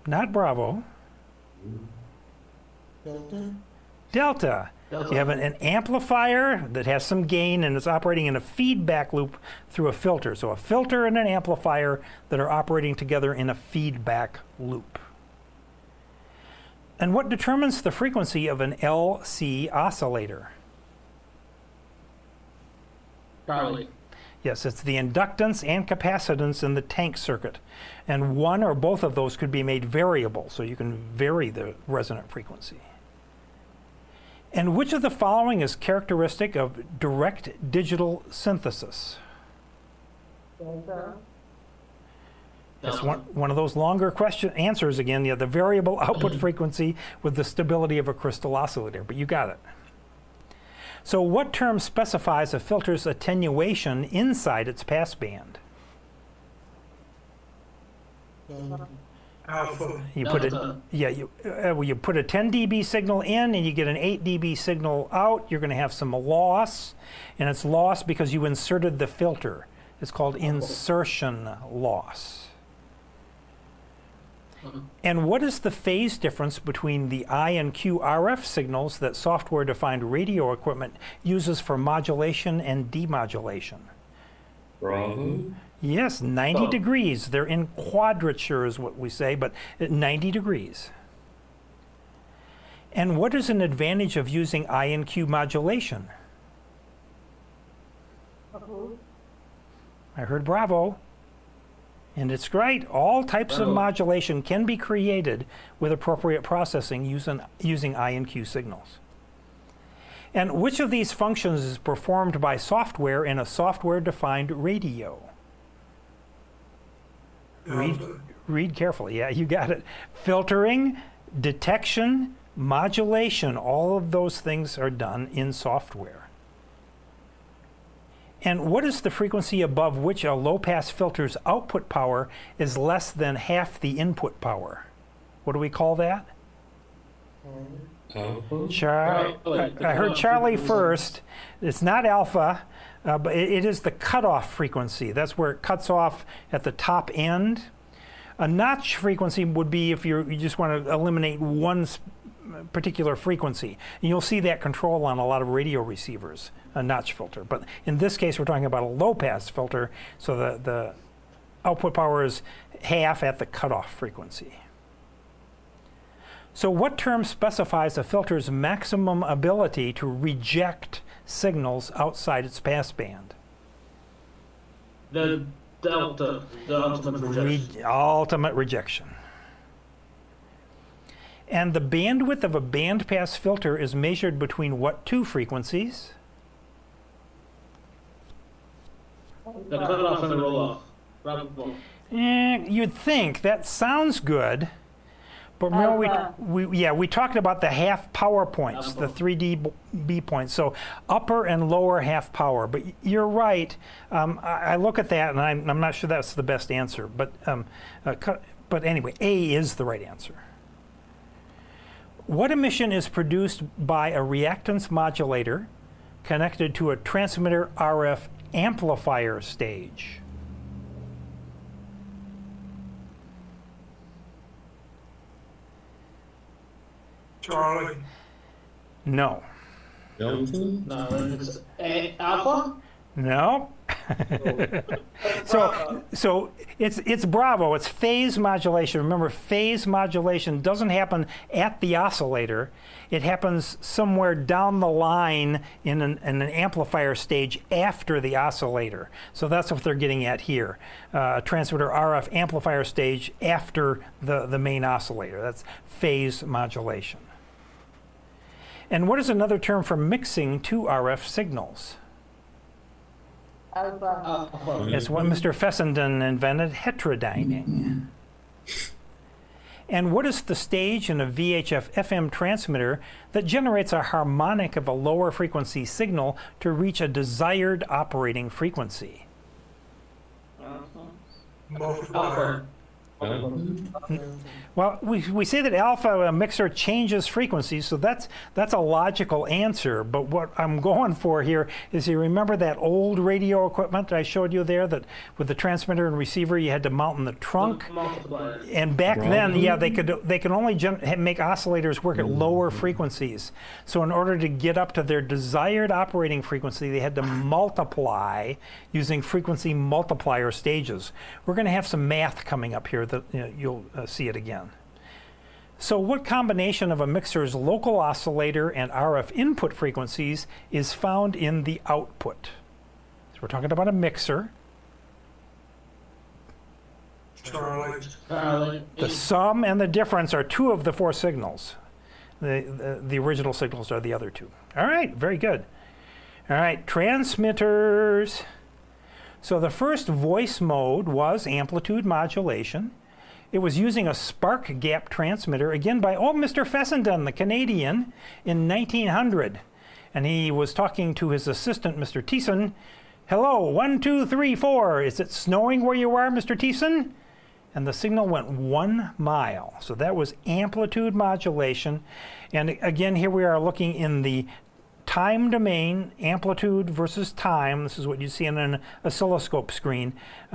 Not Bravo. Delta. You have an amplifier that has some gain and is operating in a feedback loop through a filter. So a filter and an amplifier that are operating together in a feedback loop. And what determines the frequency of an LC oscillator? Charlie. Yes, it's the inductance and capacitance in the tank circuit. And one or both of those could be made variable, so you can vary the resonant frequency. And which of the following is characteristic of direct digital synthesis? That's one of those longer question answers again. The variable output frequency with the stability of a crystal oscillator, but you got it. So what term specifies a filter's attenuation inside its passband? Alpha. You put you put a 10 dB signal in and you get an 8 dB signal out. You're going to have some loss, and it's loss because you inserted the filter. It's called insertion loss. And what is the phase difference between the I and Q RF signals that software-defined radio equipment uses for modulation and demodulation? Bravo. Yes, 90 degrees. They're in quadrature is what we say, but at 90 degrees. And what is an advantage of using I and Q modulation? I heard Bravo. And it's great. All types of modulation can be created with appropriate processing using I and Q signals. And which of these functions is performed by software in a software-defined radio? Read carefully. Yeah, you got it. Filtering, detection, modulation, all of those things are done in software. And what is the frequency above which a low-pass filter's output power is less than half the input power? What do we call that? I heard Charlie first. It's not alpha, but it is the cutoff frequency. That's where it cuts off at the top end. A notch frequency would be if you just want to eliminate one particular frequency. And you'll see that control on a lot of radio receivers, a notch filter. But in this case, we're talking about a low-pass filter, so the output power is half at the cutoff frequency. So what term specifies a filter's maximum ability to reject signals outside its passband? The delta, the ultimate rejection. Ultimate rejection. And the bandwidth of a bandpass filter is measured between what two frequencies? The cutoff and the roll-off. You'd think that sounds good, but remember we talked about the half power points, the 3 dB points. So upper and lower half power. But you're right. I look at that and I'm not sure that's the best answer. But anyway, A is the right answer. What emission is produced by a reactance modulator connected to a transmitter RF amplifier stage? Charlie. No. Delta. No, it's alpha? No. So it's Bravo. It's phase modulation. Remember, phase modulation doesn't happen at the oscillator. It happens somewhere down the line in an amplifier stage after the oscillator. So that's what they're getting at here. Transmitter RF amplifier stage after the main oscillator. That's phase modulation. And what is another term for mixing two RF signals? It's what Mr. Fessenden invented, heterodyning. And what is the stage in a VHF FM transmitter that generates a harmonic of a lower frequency signal to reach a desired operating frequency? Multiplier. Well, we say that alpha, a mixer, changes frequencies, so that's a logical answer. But what I'm going for here is, you remember that old radio equipment I showed you there, that with the transmitter and receiver you had to mount in the trunk? And back then, yeah, they could only make oscillators work at lower frequencies. So in order to get up to their desired operating frequency, they had to multiply using frequency multiplier stages. We're going to have some math coming up here that you'll see it again. So what combination of a mixer's local oscillator and RF input frequencies is found in the output? So we're talking about a mixer. Charlie. The sum and the difference are two of the four signals. The original signals are the other two. All right, very good. All right, transmitters. So the first voice mode was amplitude modulation. It was using a spark gap transmitter, again by Mr. Fessenden, the Canadian, in 1900. And he was talking to his assistant, Mr. Thiessen. Hello, 1, 2, 3, 4. Is it snowing where you are, Mr. Thiessen? And the signal went 1 mile. So that was amplitude modulation. And again, here we are looking in the time domain, amplitude versus time. This is what you see on an oscilloscope screen.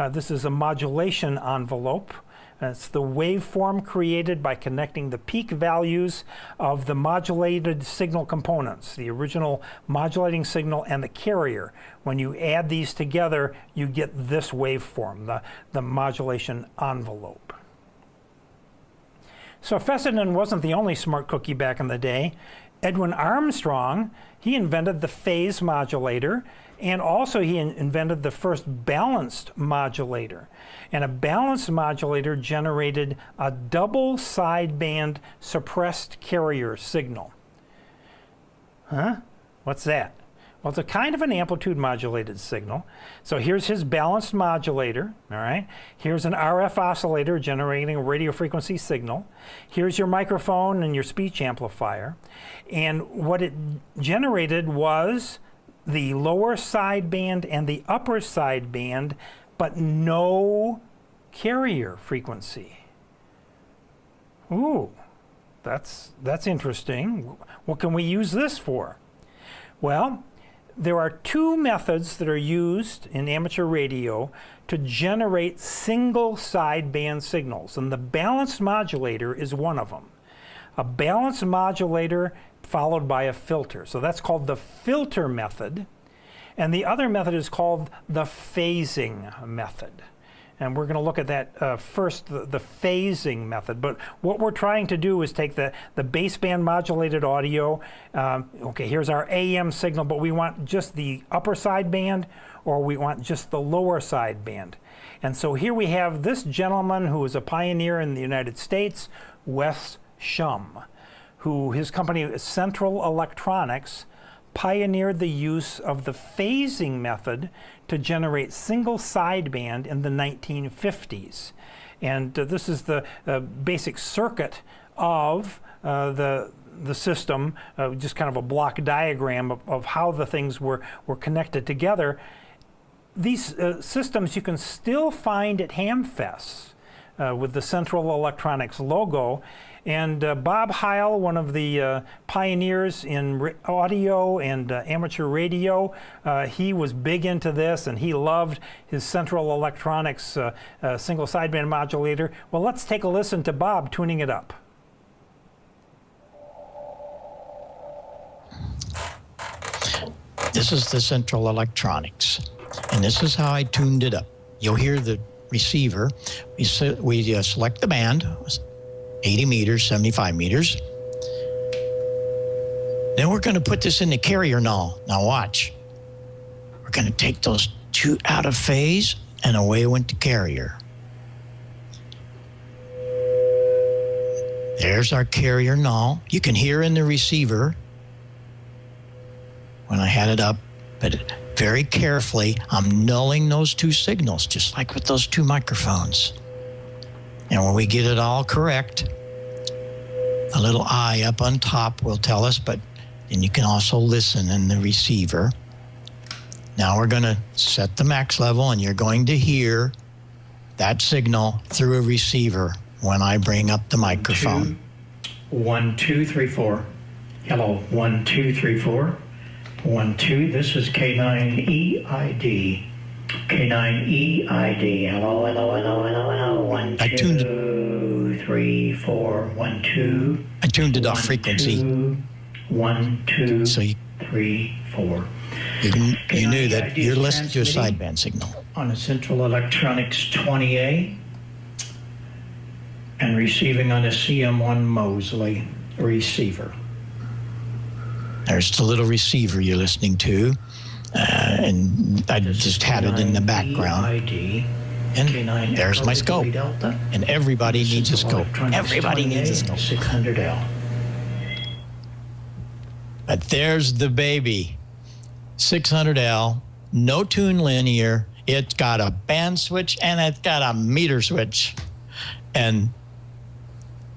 This is a modulation envelope. It's the waveform created by connecting the peak values of the modulated signal components, the original modulating signal and the carrier. When you add these together, you get this waveform, the modulation envelope. So Fessenden wasn't the only smart cookie back in the day. Edwin Armstrong, he invented the phase modulator, and also he invented the first balanced modulator. And a balanced modulator generated a double sideband suppressed carrier signal. Huh? What's that? Well, it's a kind of an amplitude modulated signal. So here's his balanced modulator, all right? Here's an RF oscillator generating a radio frequency signal. Here's your microphone and your speech amplifier. And what it generated was the lower sideband and the upper sideband, but no carrier frequency. Ooh, that's interesting. What can we use this for? Well, there are two methods that are used in amateur radio to generate single sideband signals, and the balanced modulator is one of them. A balanced modulator followed by a filter. So that's called the filter method. And the other method is called the phasing method. And we're going to look at that first, the phasing method. But what we're trying to do is take the baseband modulated audio. Okay, here's our AM signal, but we want just the upper sideband, or we want just the lower sideband. And so here we have this gentleman who is a pioneer in the United States, Wes Shum, who his company Central Electronics pioneered the use of the phasing method to generate single sideband in the 1950s. And this is the basic circuit of the system, just kind of a block diagram of how the things were connected together. These systems you can still find at Hamfest with the Central Electronics logo. And Bob Heil, one of the pioneers in audio and amateur radio, he was big into this, and he loved his Central Electronics single sideband modulator. Well, let's take a listen to Bob tuning it up. This is the Central Electronics, and this is how I tuned it up. You'll hear the receiver. We select the band, 80 meters, 75 meters. Then we're going to put this in the carrier null. Now watch. We're going to take those two out of phase, and away went the carrier. There's our carrier null. You can hear in the receiver when I had it up, but very carefully, I'm nulling those two signals, just like with those two microphones. And when we get it all correct, a little eye up on top will tell us, but then you can also listen in the receiver. Now we're going to set the max level, and you're going to hear that signal through a receiver when I bring up the microphone. 1, 2, 3, 4. Hello, 1, 2, 3, 4. 1, 2. This is K9EID. K9EID. Hello, hello, hello, hello, hello. 1, I tuned 2, 3, 4. 1, 2. I tuned it off frequency. 1, 2, So you 3, 4. knew that you're listening to a Transmitting sideband signal. on a Central Electronics 20A and receiving on a CM1 Mosley receiver. There's the little receiver you're listening to, and I just had it in the background. ID, And K9 there's my Echo scope. Italy Delta, And everybody needs a Central scope. Electronics Everybody needs a 20A, scope. 600L. But there's the baby. 600L, no tune linear. It's got a band switch and it's got a meter switch. And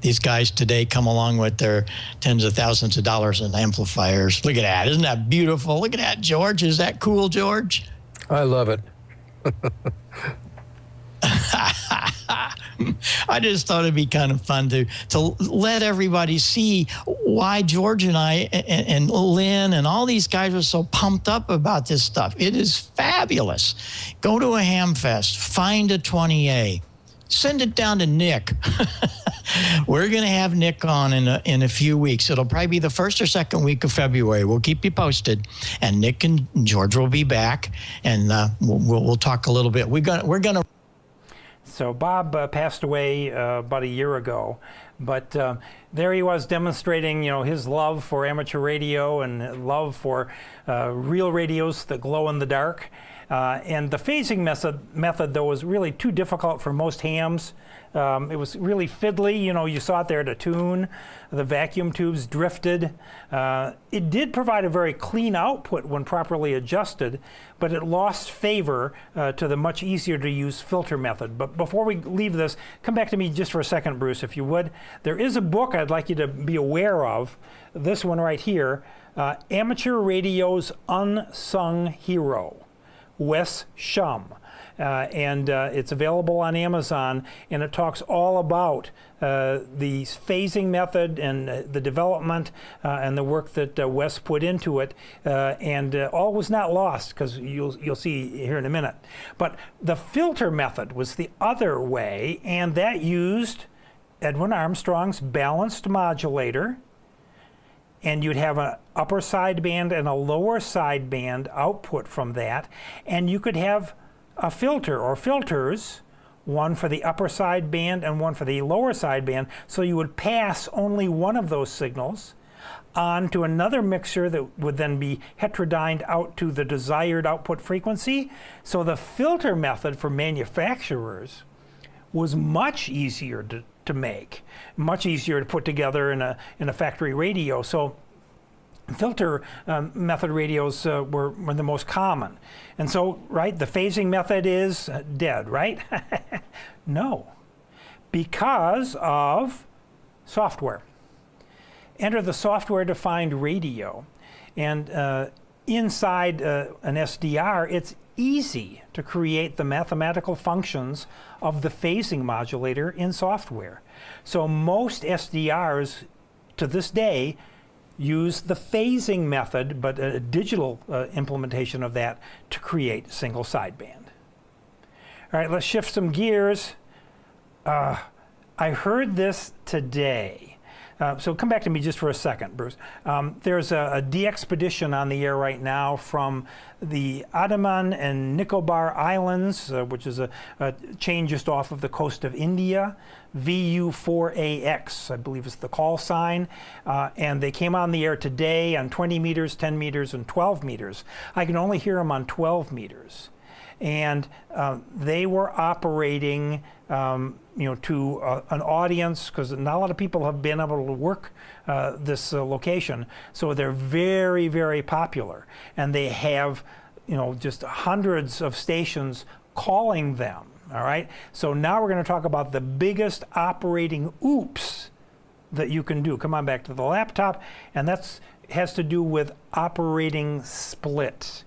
these guys today come along with their tens of thousands of dollars in amplifiers. Look at that. Isn't that beautiful? Look at that, George. Is that cool, George? I love it. I just thought it'd be kind of fun to let everybody see why George and I and Lynn and all these guys are so pumped up about this stuff. It is fabulous. Go to a ham fest, find a 20A, send it down to Nick. We're going to have Nick on in a few weeks. It'll probably be the first or second week of February. We'll keep you posted, and Nick and George will be back, and we'll talk a little bit. We're gonna. So Bob passed away about a year ago, but there he was demonstrating, his love for amateur radio and love for real radios that glow in the dark. And the phasing method, though, was really too difficult for most hams. It was really fiddly. You saw it there to tune. The vacuum tubes drifted. It did provide a very clean output when properly adjusted, but it lost favor to the much easier to use filter method. But before we leave this, come back to me just for a second, Bruce, if you would. There is a book I'd like you to be aware of, this one right here, Amateur Radio's Unsung Hero, Wes Shum. And it's available on Amazon, and it talks all about the phasing method and the development and the work that Wes put into it, and all was not lost, because you'll see here in a minute. But the filter method was the other way, and that used Edwin Armstrong's balanced modulator, and you'd have an upper sideband and a lower sideband output from that, and you could have a filter or filters, one for the upper sideband and one for the lower sideband, so you would pass only one of those signals on to another mixer that would then be heterodyned out to the desired output frequency. So the filter method for manufacturers was much easier to make, much easier to put together in a factory radio. So filter method radios were the most common. And so, right, the phasing method is dead, right? No, because of software. Enter the software-defined radio. And inside an SDR, it's easy to create the mathematical functions of the phasing modulator in software. So most SDRs to this day use the phasing method, but a digital implementation of that to create single sideband. All right, let's shift some gears. I heard this today. So come back to me just for a second, Bruce. There's a de-expedition on the air right now from the Andaman and Nicobar Islands, which is a chain just off of the coast of India. VU4AX, I believe is the call sign. And they came on the air today on 20 meters, 10 meters, and 12 meters. I can only hear them on 12 meters. and they were operating to an audience, because not a lot of people have been able to work this location. So they're very, very popular, and they have just hundreds of stations calling them. All right. So now we're going to talk about the biggest operating oops that you can do. Come on back to the laptop, and that's has to do with operating split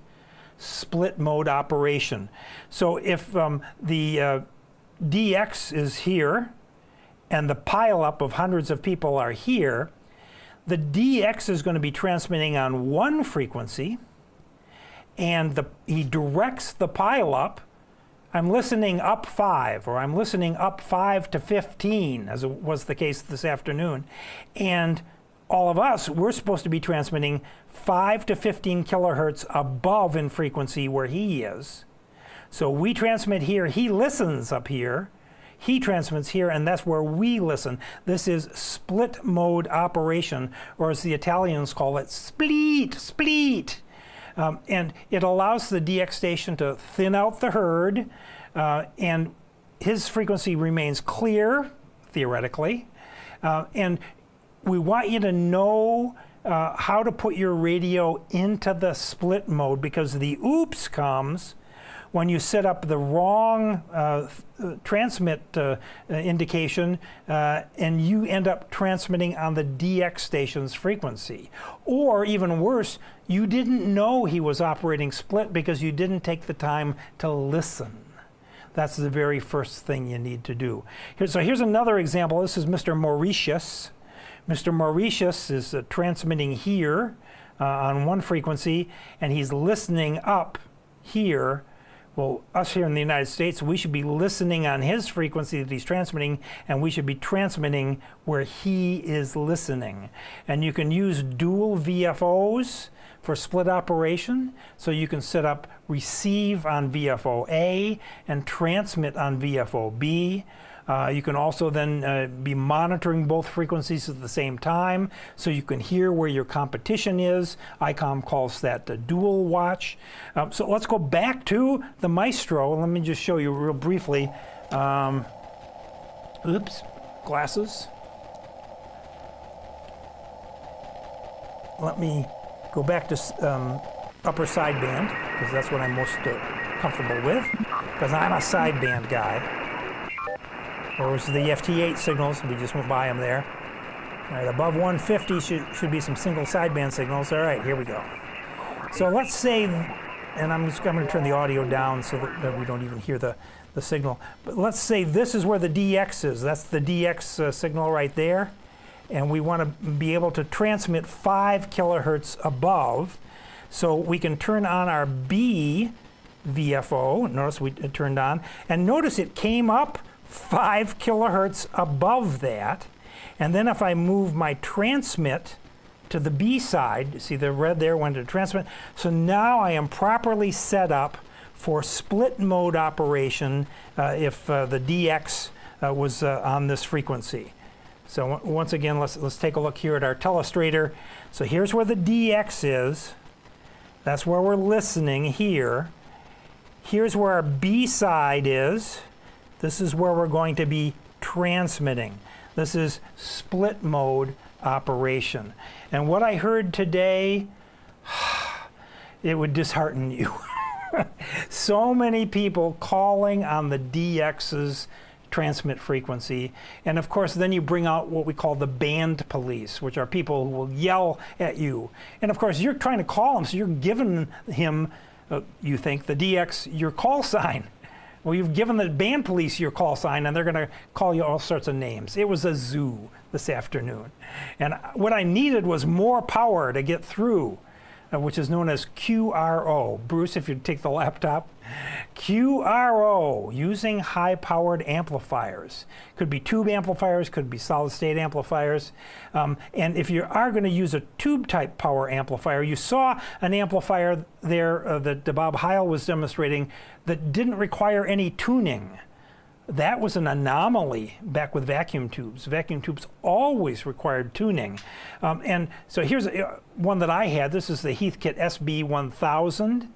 mode operation. So if the DX is here and the pileup of hundreds of people are here, the DX is going to be transmitting on one frequency, and he directs the pileup. I'm listening up 5, or I'm listening up 5 to 15, as was the case this afternoon. And all of us, we're supposed to be transmitting 5 to 15 kilohertz above in frequency where he is. So we transmit here, he listens up here, he transmits here, and that's where we listen. This is split mode operation, or as the Italians call it, split. And it allows the DX station to thin out the herd, and his frequency remains clear, theoretically. And we want you to know how to put your radio into the split mode, because the oops comes when you set up the wrong transmit indication, and you end up transmitting on the DX station's frequency. Or even worse, you didn't know he was operating split because you didn't take the time to listen. That's the very first thing you need to do. So here's another example. This is Mr. Mauritius. Mr. Mauritius is transmitting here on one frequency, and he's listening up here. Well, us here in the United States, we should be listening on his frequency that he's transmitting, and we should be transmitting where he is listening. And you can use dual VFOs for split operation. So you can set up receive on VFO A and transmit on VFO B. You can also then be monitoring both frequencies at the same time, so you can hear where your competition is. ICOM calls that the dual watch. So let's go back to the Maestro. Let me just show you real briefly. Oops, glasses. Let me go back to upper sideband, because that's what I'm most comfortable with, because I'm a sideband guy. Those are the FT8 signals. We just went by them there. All right, above 150 should be some single sideband signals. All right, here we go. So let's say, and I'm going to turn the audio down so that we don't even hear the signal. But let's say this is where the DX is. That's the DX signal right there. And we want to be able to transmit 5 kilohertz above. So we can turn on our B VFO. Notice it turned on. And notice it came up 5 kilohertz above that. And then if I move my transmit to the B side, see the red there went to transmit. So now I am properly set up for split mode operation if the DX was on this frequency. So once again, let's take a look here at our telestrator. So here's where the DX is. That's where we're listening here. Here's where our B side is. This is where we're going to be transmitting. This is split mode operation. And what I heard today, it would dishearten you. So many people calling on the DX's transmit frequency. And of course, then you bring out what we call the band police, which are people who will yell at you. And of course, you're trying to call him, so you're giving him, you think, the DX, your call sign. Well, you've given the band police your call sign, and they're going to call you all sorts of names. It was a zoo this afternoon. And what I needed was more power to get through, which is known as QRO. Bruce, if you'd take the laptop. QRO, using high-powered amplifiers. Could be tube amplifiers, could be solid-state amplifiers. And if you are going to use a tube-type power amplifier, you saw an amplifier there that Bob Heil was demonstrating that didn't require any tuning. That was an anomaly back with vacuum tubes. Vacuum tubes always required tuning. And so here's one that I had. This is the Heathkit SB1000.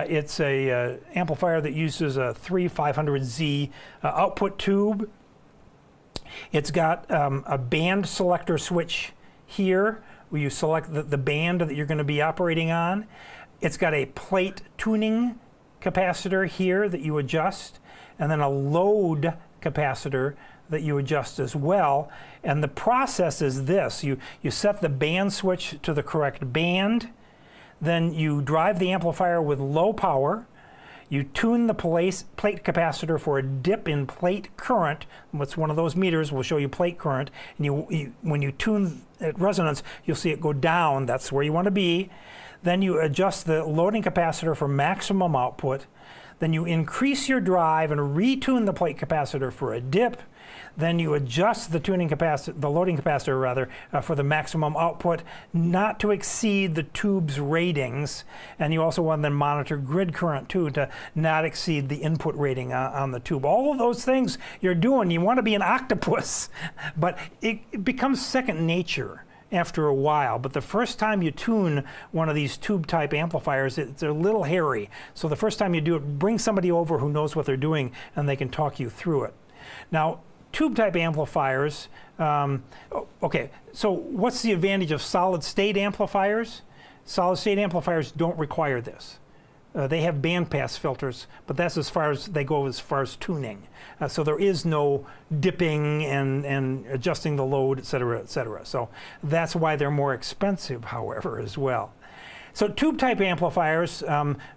It's a amplifier that uses a 3500Z output tube. It's got a band selector switch here where you select the band that you're going to be operating on. It's got a plate tuning capacitor here that you adjust, and then a load capacitor that you adjust as well. And the process is this. You set the band switch to the correct band, then you drive the amplifier with low power, you tune the plate capacitor for a dip in plate current. What's one of those meters will show you plate current, and when you tune at resonance, you'll see it go down. That's where you want to be. Then you adjust the loading capacitor for maximum output. Then you increase your drive and retune the plate capacitor for a dip. Then you adjust the loading capacitor rather, for the maximum output, not to exceed the tube's ratings. And you also want to then monitor grid current too, to not exceed the input rating on the tube. All of those things you're doing, you want to be an octopus, but it becomes second nature after a while. But the first time you tune one of these tube type amplifiers, it's a little hairy. So the first time you do it, bring somebody over who knows what they're doing and they can talk you through it. Now, tube type amplifiers, okay, so what's the advantage of solid state amplifiers? Solid state amplifiers don't require this. They have bandpass filters, but that's as far as they go as far as tuning. So there is no dipping and adjusting the load, et cetera, et cetera. So that's why they're more expensive, however, as well. So tube-type amplifiers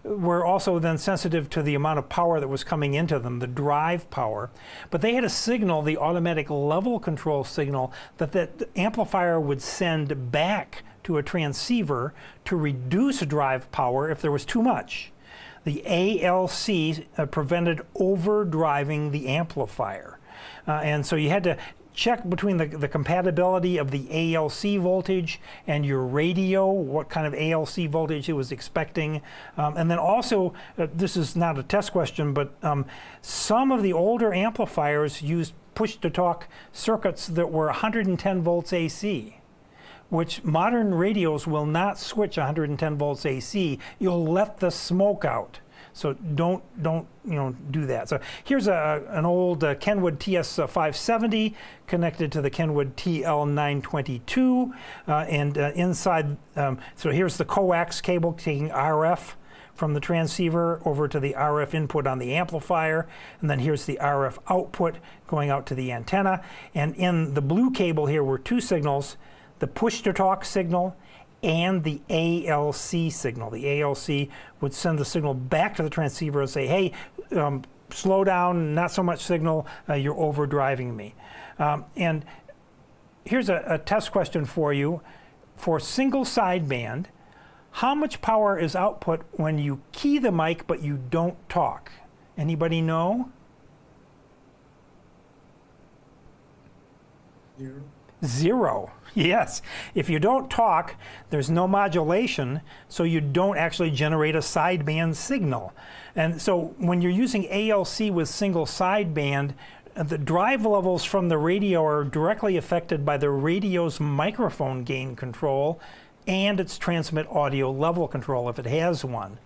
were also then sensitive to the amount of power that was coming into them, the drive power. But they had a signal, the automatic level control signal, that the amplifier would send back to a transceiver to reduce drive power if there was too much. The ALC prevented overdriving the amplifier. And so you had to check between the compatibility of the ALC voltage and your radio, what kind of ALC voltage it was expecting. And then also, this is not a test question, but some of the older amplifiers used push-to-talk circuits that were 110 volts AC, which modern radios will not switch 110 volts AC. You'll let the smoke out. So don't do that. So here's an old Kenwood TS570 connected to the Kenwood TL922, and inside. So here's the coax cable taking RF from the transceiver over to the RF input on the amplifier, and then here's the RF output going out to the antenna. And in the blue cable here were two signals: the push-to-talk signal and the ALC signal. The ALC would send the signal back to the transceiver and say, hey, slow down, not so much signal, you're overdriving me. And here's a test question for you. For single sideband, how much power is output when you key the mic but you don't talk? Anybody know? 0. 0. Yes. If you don't talk, there's no modulation, so you don't actually generate a sideband signal. And so when you're using ALC with single sideband, the drive levels from the radio are directly affected by the radio's microphone gain control and its transmit audio level control if it has one.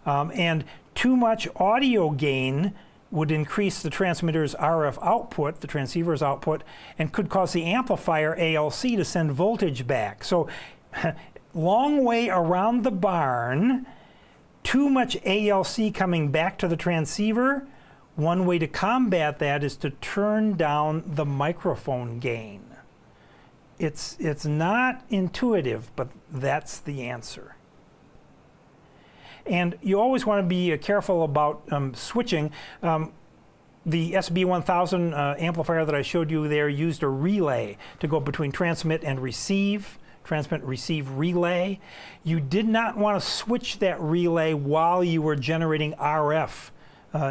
And too much audio gain would increase the transmitter's RF output, the transceiver's output, and could cause the amplifier ALC to send voltage back. So long way around the barn, too much ALC coming back to the transceiver. One way to combat that is to turn down the microphone gain. It's not intuitive, but that's the answer. And you always want to be careful about switching. The SB1000 amplifier that I showed you there used a relay to go between transmit and receive, transmit-receive relay. You did not want to switch that relay while you were generating RF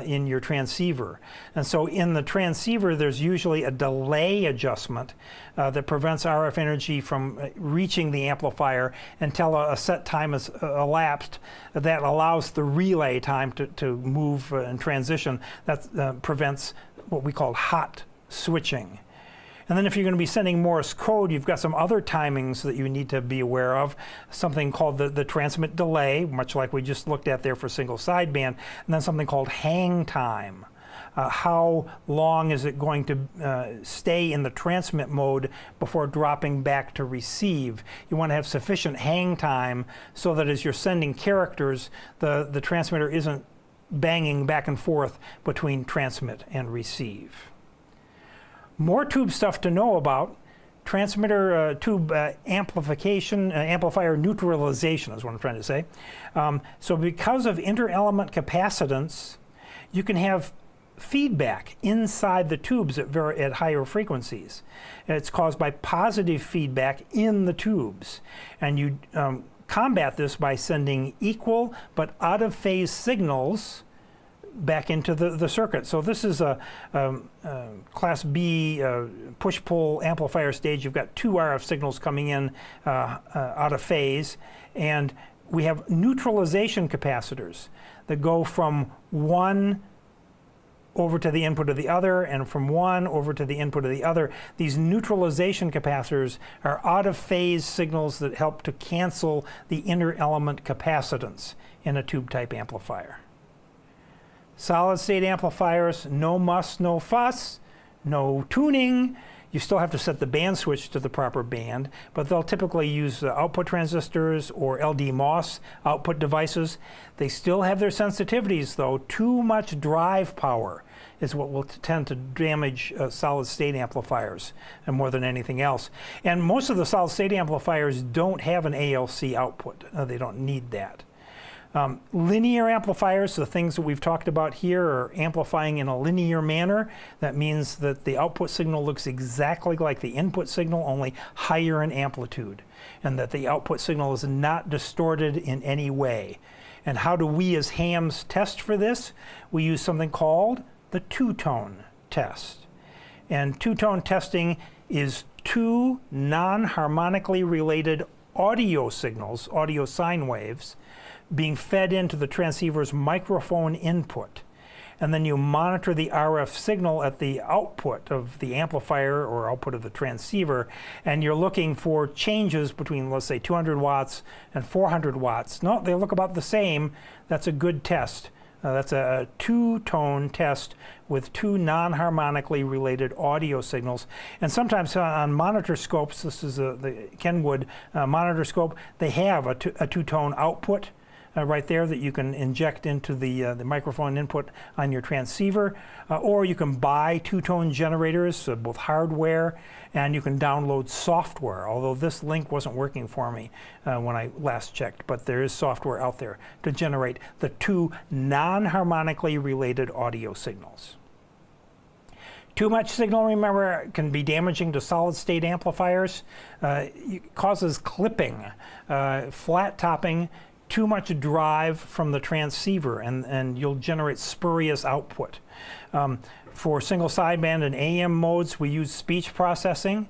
in your transceiver. And so in the transceiver, there's usually a delay adjustment that prevents RF energy from reaching the amplifier until a set time has elapsed that allows the relay time to move and transition. That prevents what we call hot switching. And then if you're going to be sending Morse code, you've got some other timings that you need to be aware of, something called the transmit delay, much like we just looked at there for single sideband, and then something called hang time. How long is it going to stay in the transmit mode before dropping back to receive? You want to have sufficient hang time so that as you're sending characters, the transmitter isn't banging back and forth between transmit and receive. More tube stuff to know about. Transmitter tube amplifier neutralization is what I'm trying to say. So because of inter-element capacitance, you can have feedback inside the tubes at higher frequencies. It's caused by positive feedback in the tubes. And you combat this by sending equal but out of phase signals back into the circuit. So this is a Class B push-pull amplifier stage. You've got 2 RF signals coming in out of phase, and we have neutralization capacitors that go from one over to the input of the other, and from one over to the input of the other. These neutralization capacitors are out-of-phase signals that help to cancel the inter-element capacitance in a tube-type amplifier. Solid-state amplifiers, no muss, no fuss, no tuning. You still have to set the band switch to the proper band, but they'll typically use output transistors or LD-MOS output devices. They still have their sensitivities, though. Too much drive power is what will tend to damage solid-state amplifiers more than anything else. And most of the solid-state amplifiers don't have an ALC output. They don't need that. Linear amplifiers, the things that we've talked about here, are amplifying in a linear manner. That means that the output signal looks exactly like the input signal, only higher in amplitude, and that the output signal is not distorted in any way. And how do we as hams test for this? We use something called the two-tone test. And two-tone testing is 2 non-harmonically related audio signals, audio sine waves, being fed into the transceiver's microphone input. And then you monitor the RF signal at the output of the amplifier or output of the transceiver, and you're looking for changes between, let's say, 200 watts and 400 watts. No, they look about the same. That's a good test. That's a two-tone test with 2 non-harmonically related audio signals. And sometimes on monitor scopes, this is the Kenwood monitor scope, they have a two-tone output right there that you can inject into the microphone input on your transceiver, or you can buy two-tone generators, both hardware, and you can download software, although this link wasn't working for me when I last checked, but there is software out there to generate the 2 non-harmonically related audio signals. Too much signal, remember, can be damaging to solid-state amplifiers. It causes clipping, flat topping, too much drive from the transceiver, and you'll generate spurious output. For single sideband and AM modes, we use speech processing.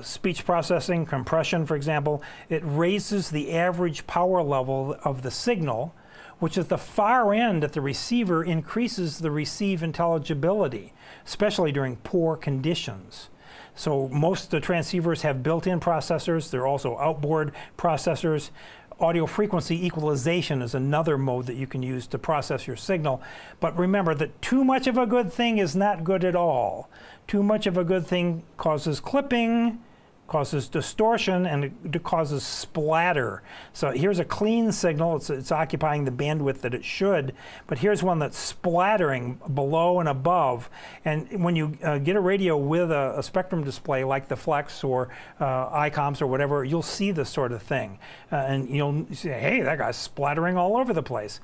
Speech processing, compression, for example, it raises the average power level of the signal, which at the far end at the receiver increases the receive intelligibility, especially during poor conditions. So most of the transceivers have built-in processors. They're also outboard processors. Audio frequency equalization is another mode that you can use to process your signal. But remember that too much of a good thing is not good at all. Too much of a good thing causes clipping, causes distortion, and it causes splatter. So here's a clean signal. It's occupying the bandwidth that it should, but here's one that's splattering below and above. And when you get a radio with a spectrum display like the Flex or ICOMs or whatever, you'll see this sort of thing. And you'll say, hey, that guy's splattering all over the place.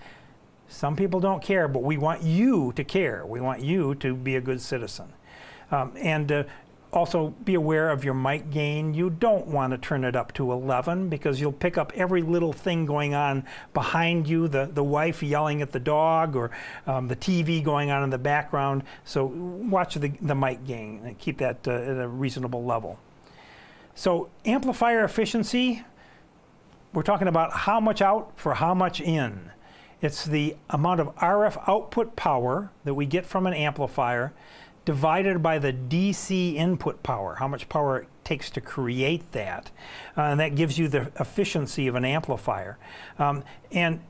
Some people don't care, but we want you to care. We want you to be a good citizen. Also, be aware of your mic gain. You don't want to turn it up to 11 because you'll pick up every little thing going on behind you, the wife yelling at the dog, or the TV going on in the background. So watch the mic gain and keep that at a reasonable level. So amplifier efficiency, we're talking about how much out for how much in. It's the amount of RF output power that we get from an amplifier divided by the DC input power, how much power it takes to create that. And that gives you the efficiency of an amplifier. And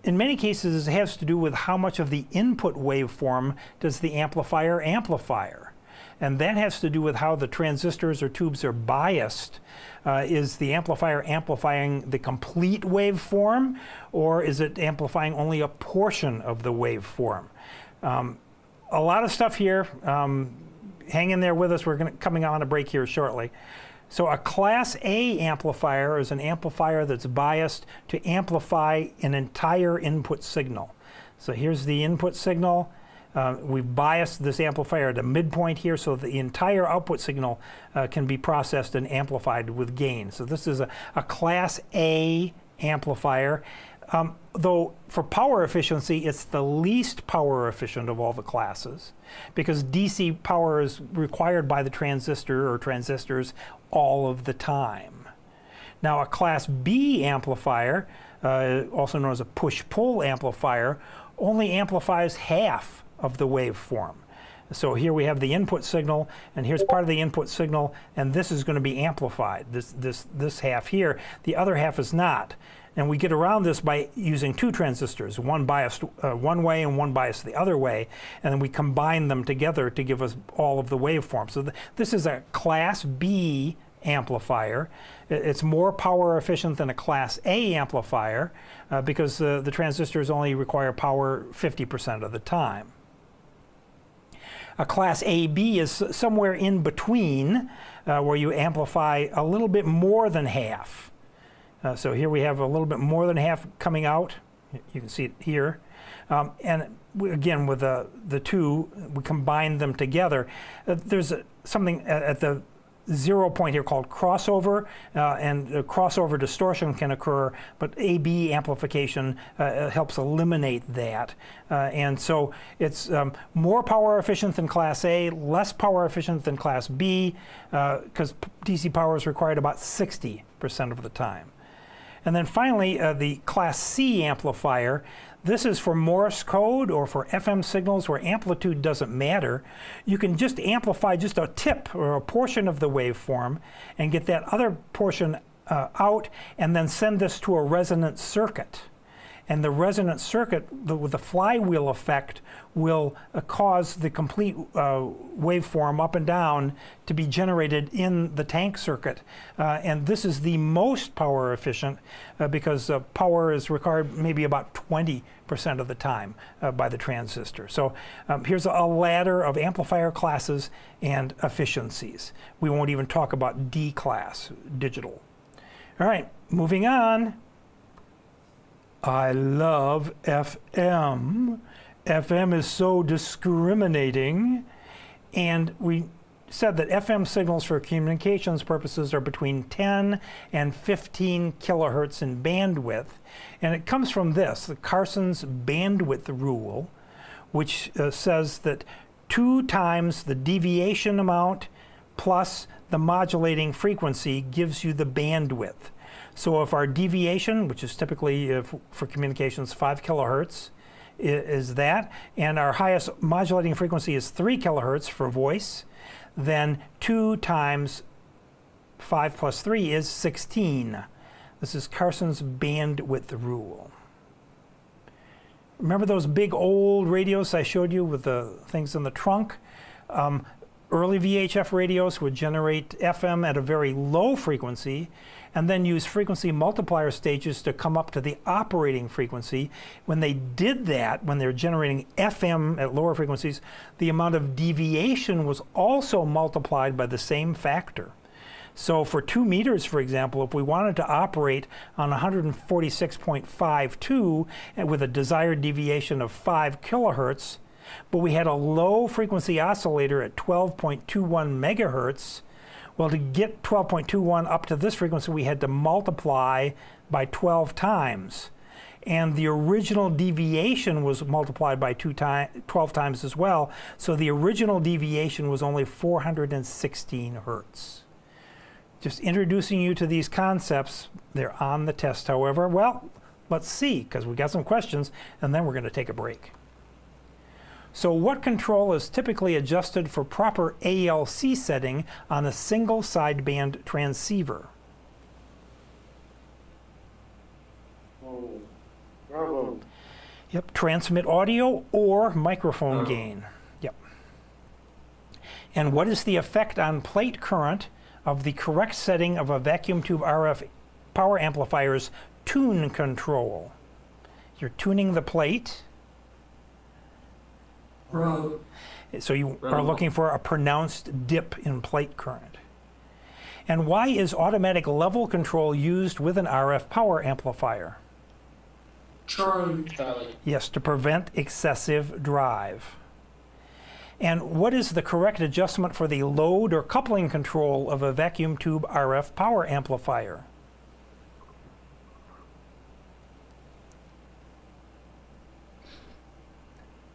in many cases, it has to do with how much of the input waveform does the amplifier amplifier. And that has to do with how the transistors or tubes are biased. Is the amplifier amplifying the complete waveform, or is it amplifying only a portion of the waveform? A lot of stuff here. Hang in there with us. We're coming on a break here shortly. So a Class A amplifier is an amplifier that's biased to amplify an entire input signal. So here's the input signal. We've biased this amplifier at a midpoint here so the entire output signal can be processed and amplified with gain. So this is a Class A amplifier. Though for power efficiency, it's the least power efficient of all the classes because DC power is required by the transistor or transistors all of the time. Now a Class B amplifier, also known as a push-pull amplifier, only amplifies half of the waveform. So here we have the input signal, and here's part of the input signal, and this is going to be amplified, this half here. The other half is not. And we get around this by using two transistors, one biased one way and one biased the other way, and then we combine them together to give us all of the waveform. So this is a Class B amplifier. It's more power efficient than a Class A amplifier because the transistors only require power 50% of the time. A Class AB is somewhere in between where you amplify a little bit more than half. So here we have a little bit more than half coming out. You can see it here. And again, with the two, we combine them together. There's something at the 0 point here called crossover, and crossover distortion can occur, but AB amplification helps eliminate that. And so it's more power efficient than Class A, less power efficient than Class B, because DC power is required about 60% of the time. And then finally, the Class C amplifier. This is for Morse code or for FM signals where amplitude doesn't matter. You can just amplify just a tip or a portion of the waveform and get that other portion out and then send this to a resonant circuit. And the resonant circuit, with the flywheel effect, will cause the complete waveform up and down to be generated in the tank circuit. And this is the most power efficient because power is required maybe about 20% of the time by the transistor. So here's a ladder of amplifier classes and efficiencies. We won't even talk about D class, digital. All right, moving on. I love FM. FM is so discriminating. And we said that FM signals for communications purposes are between 10 and 15 kilohertz in bandwidth. And it comes from this, the Carson's bandwidth rule, which says that 2 times the deviation amount plus the modulating frequency gives you the bandwidth. So if our deviation, which is typically for communications 5 kilohertz, is that, and our highest modulating frequency is 3 kilohertz for voice, then 2 times 5 plus 3 is 16. This is Carson's bandwidth rule. Remember those big old radios I showed you with the things in the trunk? Early VHF radios would generate FM at a very low frequency and then use frequency multiplier stages to come up to the operating frequency. When they did that, when they're generating FM at lower frequencies, the amount of deviation was also multiplied by the same factor. So for 2 meters, for example, if we wanted to operate on 146.52 and with a desired deviation of 5 kilohertz, but we had a low frequency oscillator at 12.21 megahertz, well, to get 12.21 up to this frequency, we had to multiply by 12 times. And the original deviation was multiplied by 12 times as well. So the original deviation was only 416 hertz. Just introducing you to these concepts. They're on the test, however. Well, let's see, because we got some questions, and then we're going to take a break. So what control is typically adjusted for proper ALC setting on a single sideband transceiver? Bravo. Yep, transmit audio or microphone gain. Yep. And what is the effect on plate current of the correct setting of a vacuum tube RF power amplifier's tune control? You're tuning the plate. Bravo. So you are looking for a pronounced dip in plate current. And why is automatic level control used with an RF power amplifier? Charlie. Yes, to prevent excessive drive. And what is the correct adjustment for the load or coupling control of a vacuum tube RF power amplifier?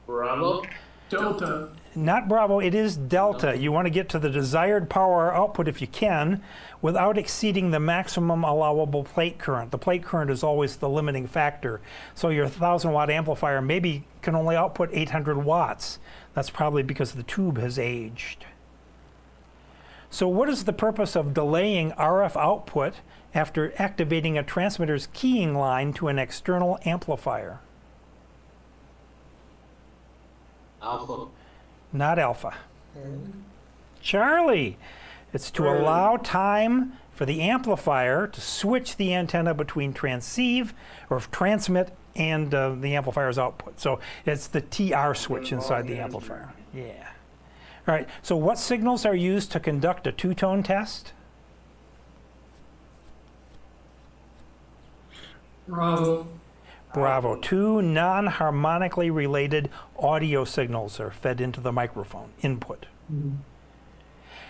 Bravo. Delta. Not Bravo, it is Delta. You want to get to the desired power output if you can without exceeding the maximum allowable plate current. The plate current is always the limiting factor. So your 1,000-watt amplifier maybe can only output 800 watts. That's probably because the tube has aged. So what is the purpose of delaying RF output after activating a transmitter's keying line to an external amplifier? Alpha. Not Alpha. Charlie. It's to allow time for the amplifier to switch the antenna between transceive or transmit and the amplifier's output. So it's the TR switch inside the amplifier. Yeah. All right. So what signals are used to conduct a two-tone test? Bravo. Bravo. Two non-harmonically related audio signals are fed into the microphone input.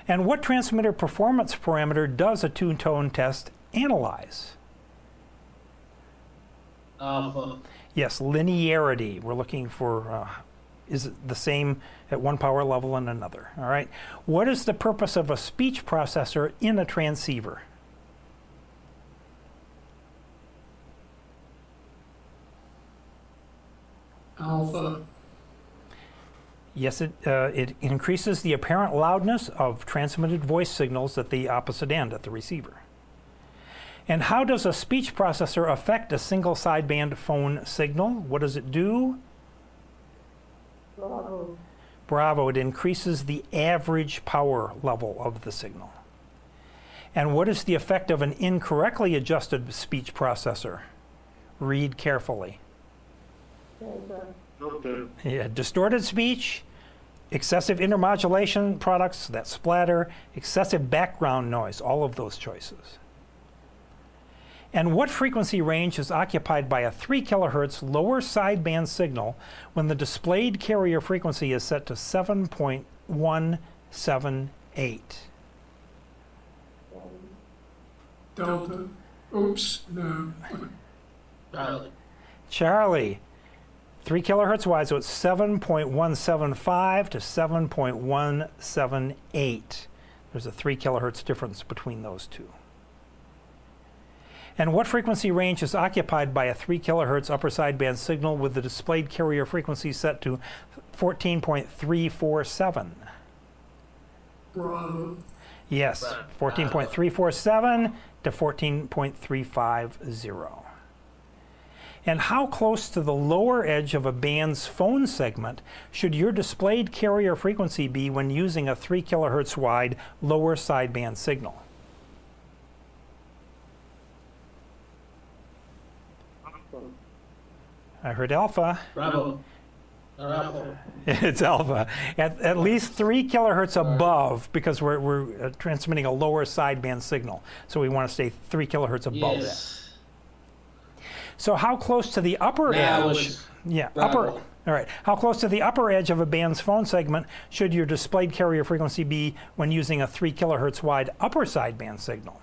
And what transmitter performance parameter does a two-tone test analyze? Alpha. Yes, linearity. We're looking for, is it the same at one power level and another? All right. What is the purpose of a speech processor in a transceiver? Alpha. Yes, it increases the apparent loudness of transmitted voice signals at the opposite end, at the receiver. And how does a speech processor affect a single sideband phone signal? What does it do? Bravo. Bravo, it increases the average power level of the signal. And what is the effect of an incorrectly adjusted speech processor? Read carefully. Delta. Yeah, distorted speech, excessive intermodulation products that splatter, excessive background noise, all of those choices. And what frequency range is occupied by a 3 kilohertz lower sideband signal when the displayed carrier frequency is set to 7.178? Delta. Oops. No. Charlie. Charlie, 3 kilohertz wide, so it's 7.175 to 7.178. There's a 3 kilohertz difference between those two. And what frequency range is occupied by a 3 kilohertz upper sideband signal with the displayed carrier frequency set to 14.347? Bravo. Yes, 14.347 to 14.350. And how close to the lower edge of a band's phone segment should your displayed carrier frequency be when using a 3 kilohertz wide lower sideband signal? I heard alpha. Bravo. Or Alpha. It's alpha. At least 3 kilohertz above, because we're transmitting a lower sideband signal. So we want to stay 3 kilohertz above that. Yes. So how close to the upper Now edge? it's Yeah, Bravo. upper. All right. How close to the upper edge of a band's phone segment should your displayed carrier frequency be when using a 3 kilohertz wide upper sideband signal?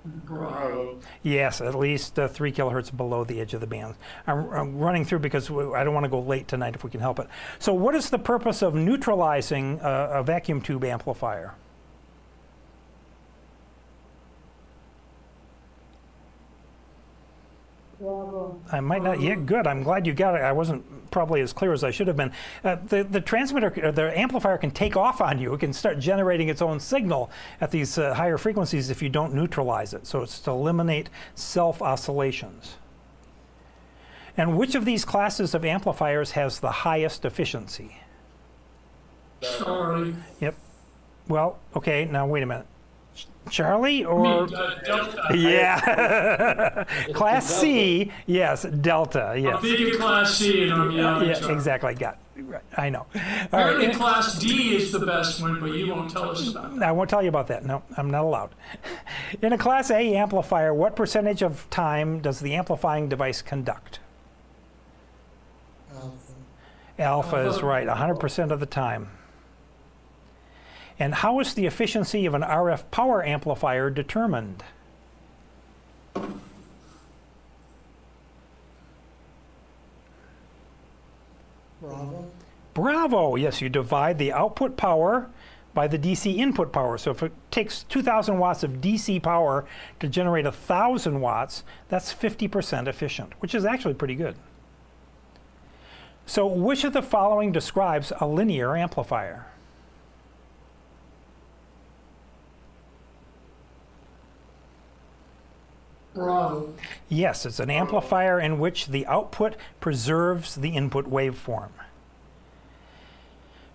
Bravo. Yes, at least 3 kilohertz below the edge of the band. I'm running through because I don't want to go late tonight if we can help it. So what is the purpose of neutralizing a vacuum tube amplifier? I might not. Yeah, good. I'm glad you got it. I wasn't probably as clear as I should have been. The transmitter, or the amplifier, can take off on you. It can start generating its own signal at these higher frequencies if you don't neutralize it. So it's to eliminate self-oscillations. And which of these classes of amplifiers has the highest efficiency? Charlie. Yep. Well, okay. Now wait a minute. Charlie I or mean, Delta. yeah, Class C, yes, Delta, I'm yes. thinking Class C, and I'm Yeah, Charlie. exactly. Got it. Right. I know. All Apparently, right. Class D is the best one, but you won't tell us about that. I won't tell you about that. No, I'm not allowed. In a Class A amplifier, what percentage of time does the amplifying device conduct? Alpha is right, 100% of the time. And how is the efficiency of an RF power amplifier determined? Bravo. Yes, you divide the output power by the DC input power. So if it takes 2,000 watts of DC power to generate 1,000 watts, that's 50% efficient, which is actually pretty good. So which of the following describes a linear amplifier? Bravo. Yes, it's an amplifier in which the output preserves the input waveform.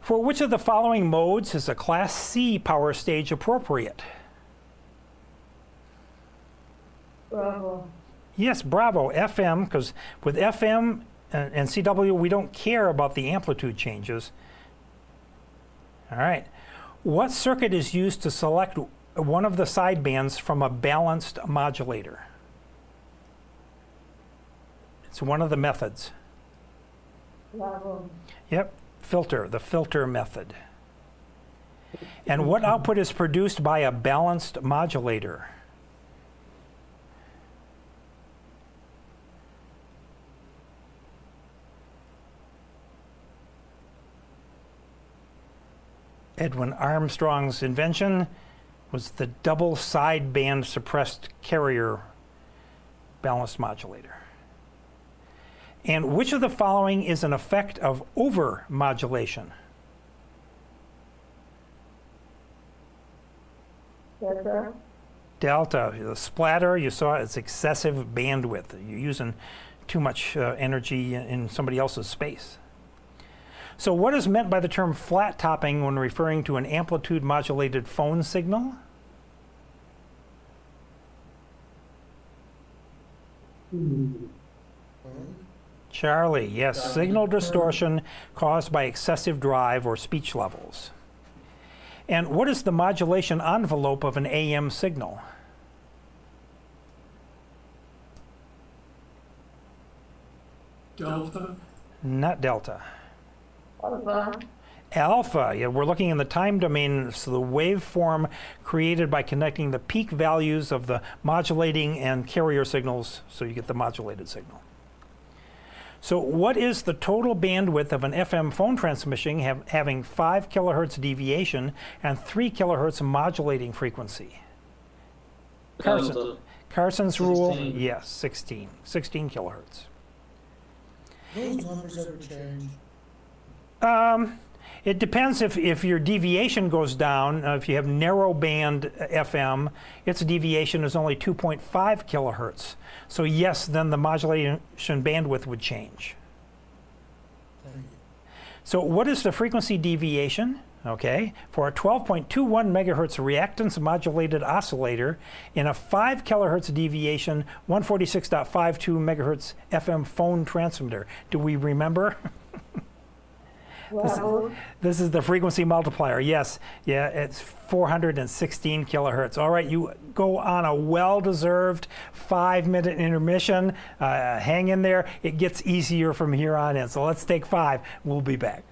For which of the following modes is a Class C power stage appropriate? Bravo. Yes, bravo, FM, because with FM and CW, we don't care about the amplitude changes. All right. What circuit is used to select one of the sidebands from a balanced modulator? It's one of the methods. Bravo. Yep, filter, the filter method. And what output is produced by a balanced modulator? Edwin Armstrong's invention was the double sideband suppressed carrier balanced modulator. And which of the following is an effect of overmodulation? Delta. Delta, the splatter, you saw it's excessive bandwidth. You're using too much energy in somebody else's space. So what is meant by the term flat topping when referring to an amplitude modulated phone signal? Charlie, yes, signal distortion caused by excessive drive or speech levels. And what is the modulation envelope of an AM signal? Delta. Not delta. Alpha. Alpha, yeah, we're looking in the time domain, so the waveform created by connecting the peak values of the modulating and carrier signals, so you get the modulated signal. So what is the total bandwidth of an FM phone transmission having 5 kilohertz deviation and 3 kilohertz modulating frequency? Carson's rule, 16. yes, 16 kilohertz. Those numbers ever change? It depends if your deviation goes down. If you have narrow band FM, its deviation is only 2.5 kilohertz. So yes, then the modulation bandwidth would change. Thank you. So what is the frequency deviation? Okay, for a 12.21 megahertz reactance modulated oscillator in a 5 kilohertz deviation, 146.52 megahertz FM phone transmitter. Do we remember? Bravo. This is the frequency multiplier. Yes, yeah, it's 416 kilohertz. All right, you go on a well-deserved 5-minute intermission. Hang in there. It gets easier from here on in. So let's take 5. We'll be back.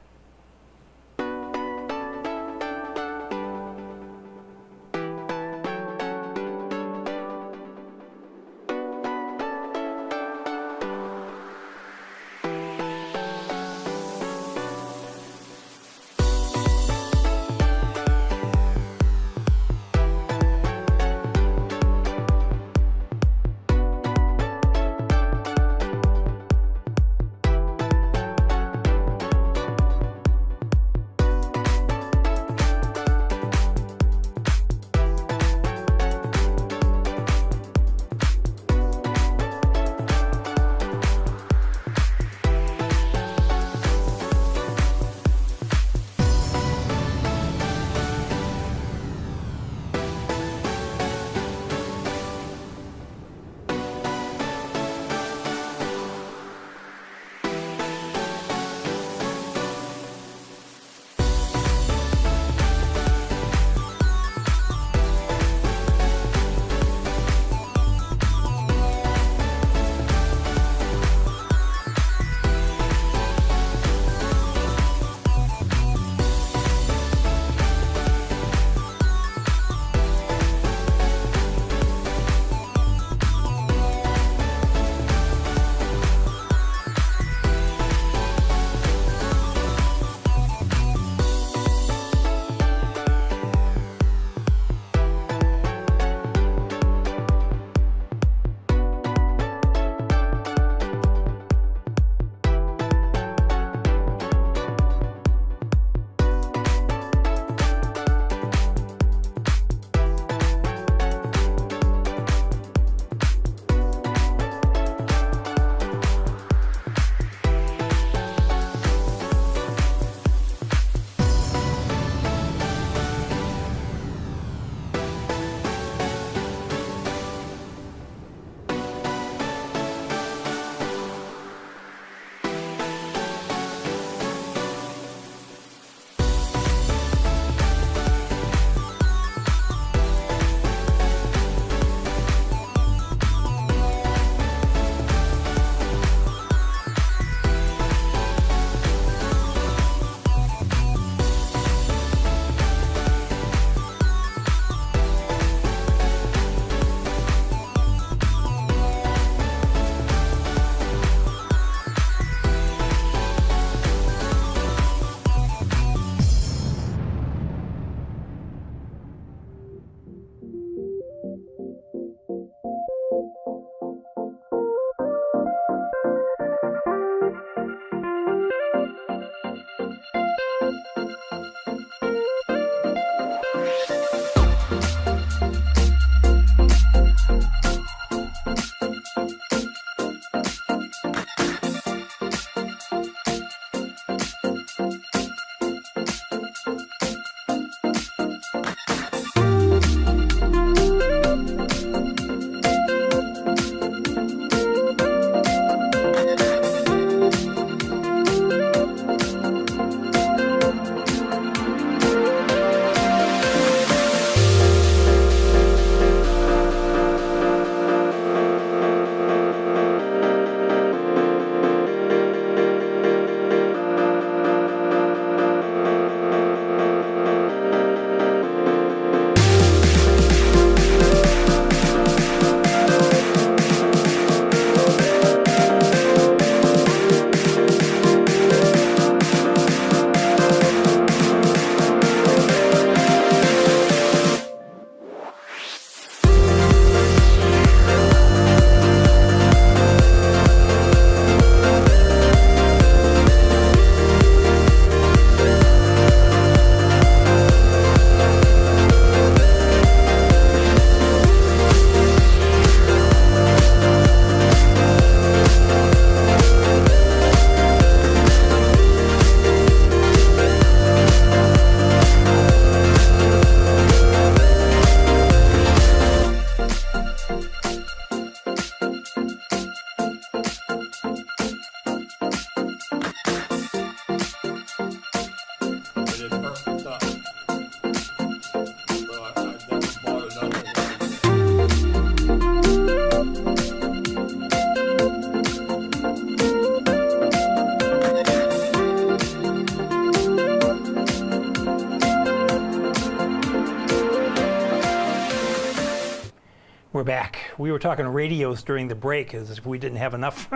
back. We were talking radios during the break as if we didn't have enough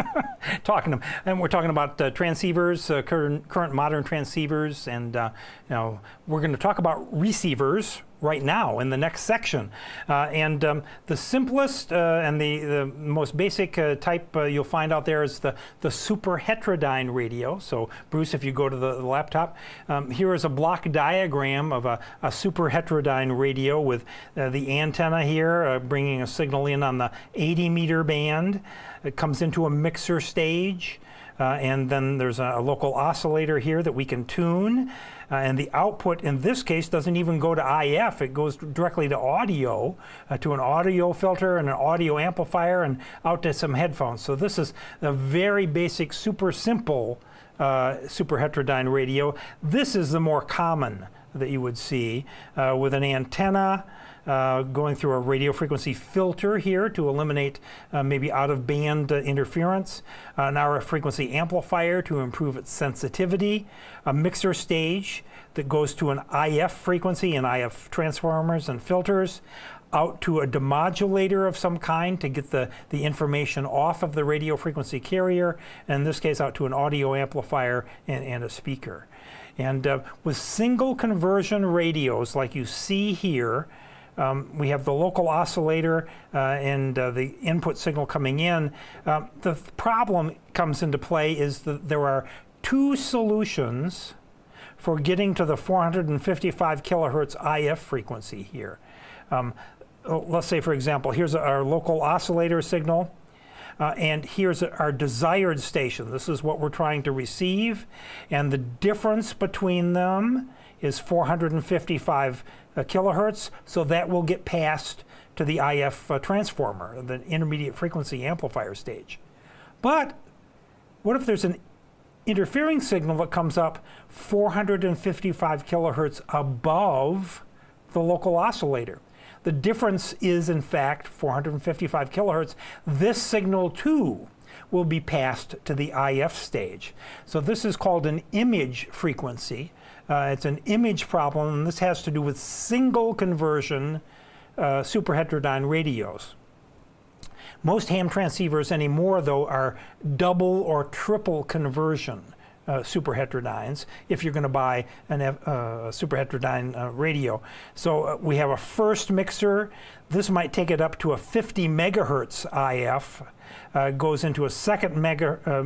talking to them. And we're talking about transceivers, current modern transceivers, and we're going to talk about receivers right now in the next section. The simplest and the most basic type you'll find out there is the super heterodyne radio. So Bruce, if you go to the laptop, here is a block diagram of a super heterodyne radio with the antenna here bringing a signal in on the 80 meter band. It comes into a mixer stage. And then there's a local oscillator here that we can tune. And the output in this case doesn't even go to IF, it goes directly to audio, to an audio filter and an audio amplifier and out to some headphones. So this is a very basic, super simple super heterodyne radio. This is the more common that you would see with an antenna going through a radio frequency filter here to eliminate maybe out-of-band interference, an RF frequency amplifier to improve its sensitivity, a mixer stage that goes to an IF frequency and IF transformers and filters, out to a demodulator of some kind to get the information off of the radio frequency carrier, and in this case out to an audio amplifier and a speaker. And with single conversion radios like you see here, we have the local oscillator and the input signal coming in. The problem comes into play is that there are two solutions for getting to the 455 kilohertz IF frequency here. Let's say, for example, here's our local oscillator signal. And here's our desired station. This is what we're trying to receive. And the difference between them is 455 kilohertz. So that will get passed to the IF transformer, the intermediate frequency amplifier stage. But what if there's an interfering signal that comes up 455 kilohertz above the local oscillator? The difference is, in fact, 455 kilohertz. This signal, too, will be passed to the IF stage. So this is called an image frequency. It's an image problem, and this has to do with single conversion super heterodyne radios. Most ham transceivers anymore, though, are double or triple conversion super heterodynes if you're going to buy a super heterodyne radio. So we have a first mixer. This might take it up to a 50 megahertz IF. Goes into a second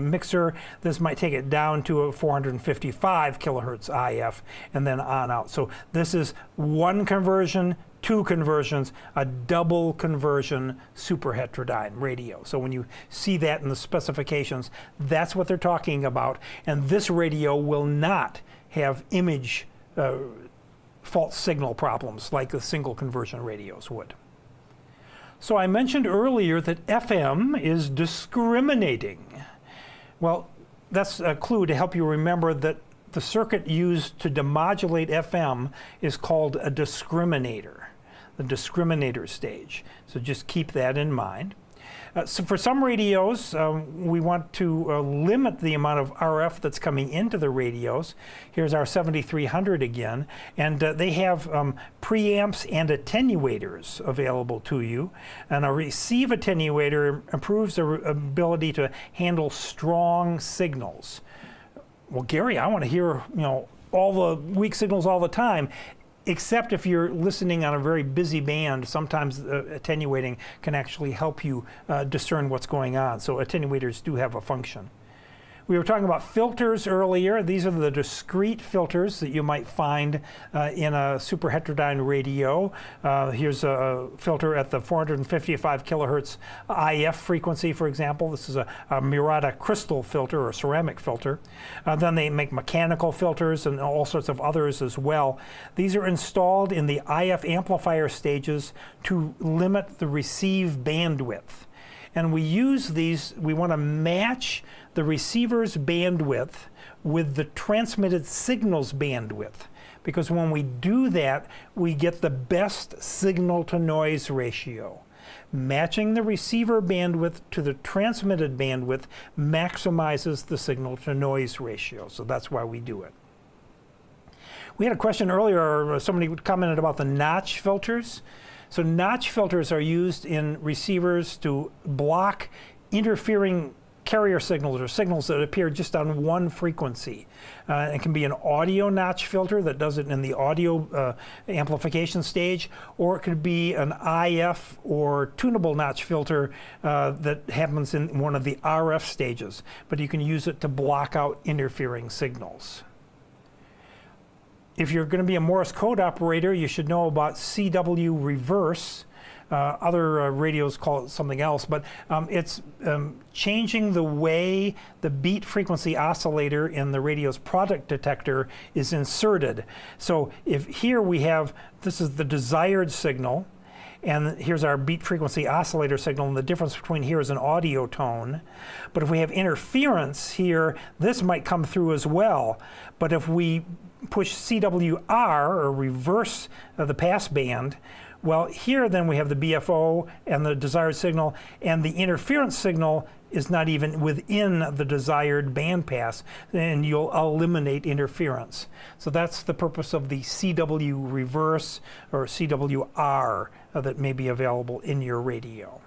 mixer. This might take it down to a 455 kilohertz IF and then on out. So this is one conversion, two conversions, a double conversion super heterodyne radio. So when you see that in the specifications, that's what they're talking about. And this radio will not have image false signal problems like the single conversion radios would. So I mentioned earlier that FM is discriminating. Well, that's a clue to help you remember that the circuit used to demodulate FM is called a discriminator, the discriminator stage. So just keep that in mind. So for some radios, we want to limit the amount of RF that's coming into the radios. Here's our 7300 again, and they have preamps and attenuators available to you. And a receive attenuator improves the ability to handle strong signals. Well, Gary, I want to hear all the weak signals all the time. Except if you're listening on a very busy band, sometimes attenuating can actually help you discern what's going on. So attenuators do have a function. We were talking about filters earlier. These are the discrete filters that you might find in a super heterodyne radio. Here's a filter at the 455 kilohertz IF frequency, for example. This is a Murata crystal filter or ceramic filter. Then they make mechanical filters and all sorts of others as well. These are installed in the IF amplifier stages to limit the receive bandwidth. And we use these, we want to match the receiver's bandwidth with the transmitted signal's bandwidth. Because when we do that, we get the best signal to noise ratio. Matching the receiver bandwidth to the transmitted bandwidth maximizes the signal to noise ratio. So that's why we do it. We had a question earlier, somebody commented about the notch filters. So notch filters are used in receivers to block interfering carrier signals or signals that appear just on one frequency. It can be an audio notch filter that does it in the audio amplification stage, or it could be an IF or tunable notch filter that happens in one of the RF stages. But you can use it to block out interfering signals. If you're going to be a Morse code operator, you should know about CW reverse. Other radios call it something else, but it's changing the way the beat frequency oscillator in the radio's product detector is inserted. So if here we have, this is the desired signal, and here's our beat frequency oscillator signal, and the difference between here is an audio tone. But if we have interference here, this might come through as well. But if we push CWR, or reverse the pass band, well, here then we have the BFO and the desired signal, and the interference signal is not even within the desired bandpass, and you'll eliminate interference. So that's the purpose of the CW reverse or CWR that may be available in your radio.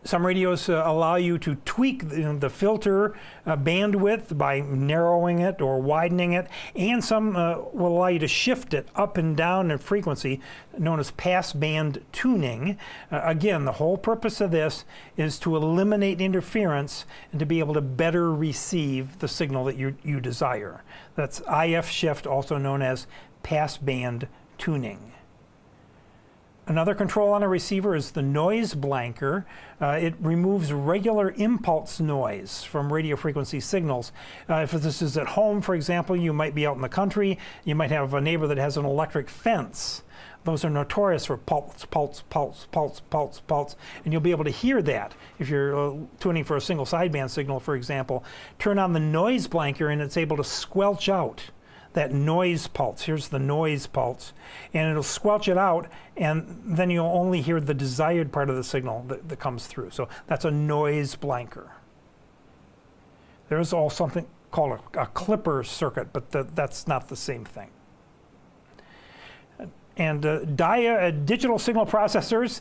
Some radios allow you to tweak the filter bandwidth by narrowing it or widening it, and some will allow you to shift it up and down in frequency, known as passband tuning. Again, the whole purpose of this is to eliminate interference and to be able to better receive the signal that you desire. That's IF shift, also known as passband tuning. Another control on a receiver is the noise blanker. It removes regular impulse noise from radio frequency signals. If this is at home, for example, you might be out in the country, you might have a neighbor that has an electric fence. Those are notorious for pulse, pulse, pulse, pulse, pulse, pulse, and you'll be able to hear that. If you're tuning for a single sideband signal, for example, turn on the noise blanker and it's able to squelch out that noise pulse. Here's the noise pulse, and it'll squelch it out, and then you'll only hear the desired part of the signal that comes through. So that's a noise blanker. There's also something called a clipper circuit, but that's not the same thing. And digital signal processors,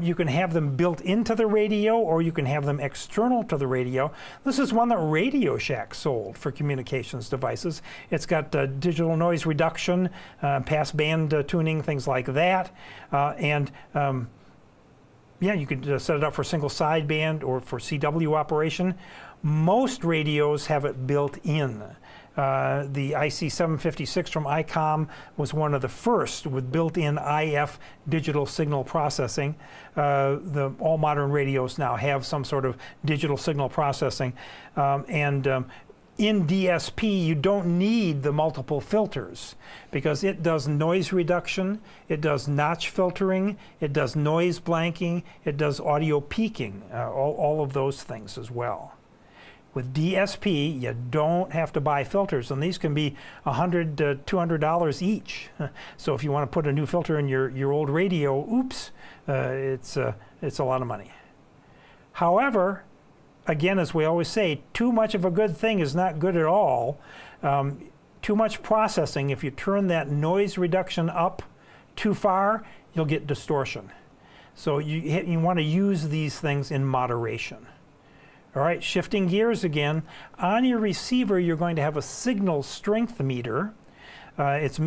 you can have them built into the radio, or you can have them external to the radio. This is one that Radio Shack sold for communications devices. It's got digital noise reduction, passband tuning, things like that. Yeah, you could set it up for single sideband or for CW operation. Most radios have it built in. The IC756 from ICOM was one of the first with built-in IF digital signal processing. All modern radios now have some sort of digital signal processing. In DSP, you don't need the multiple filters because it does noise reduction, it does notch filtering, it does noise blanking, it does audio peaking, all of those things as well. With DSP, you don't have to buy filters, and these can be $100 to $200 each. So if you want to put a new filter in your old radio, oops, it's a lot of money. However, again, as we always say, too much of a good thing is not good at all. Too much processing, if you turn that noise reduction up too far, you'll get distortion. So you want to use these things in moderation. All right, shifting gears again. On your receiver, you're going to have a signal strength meter. It's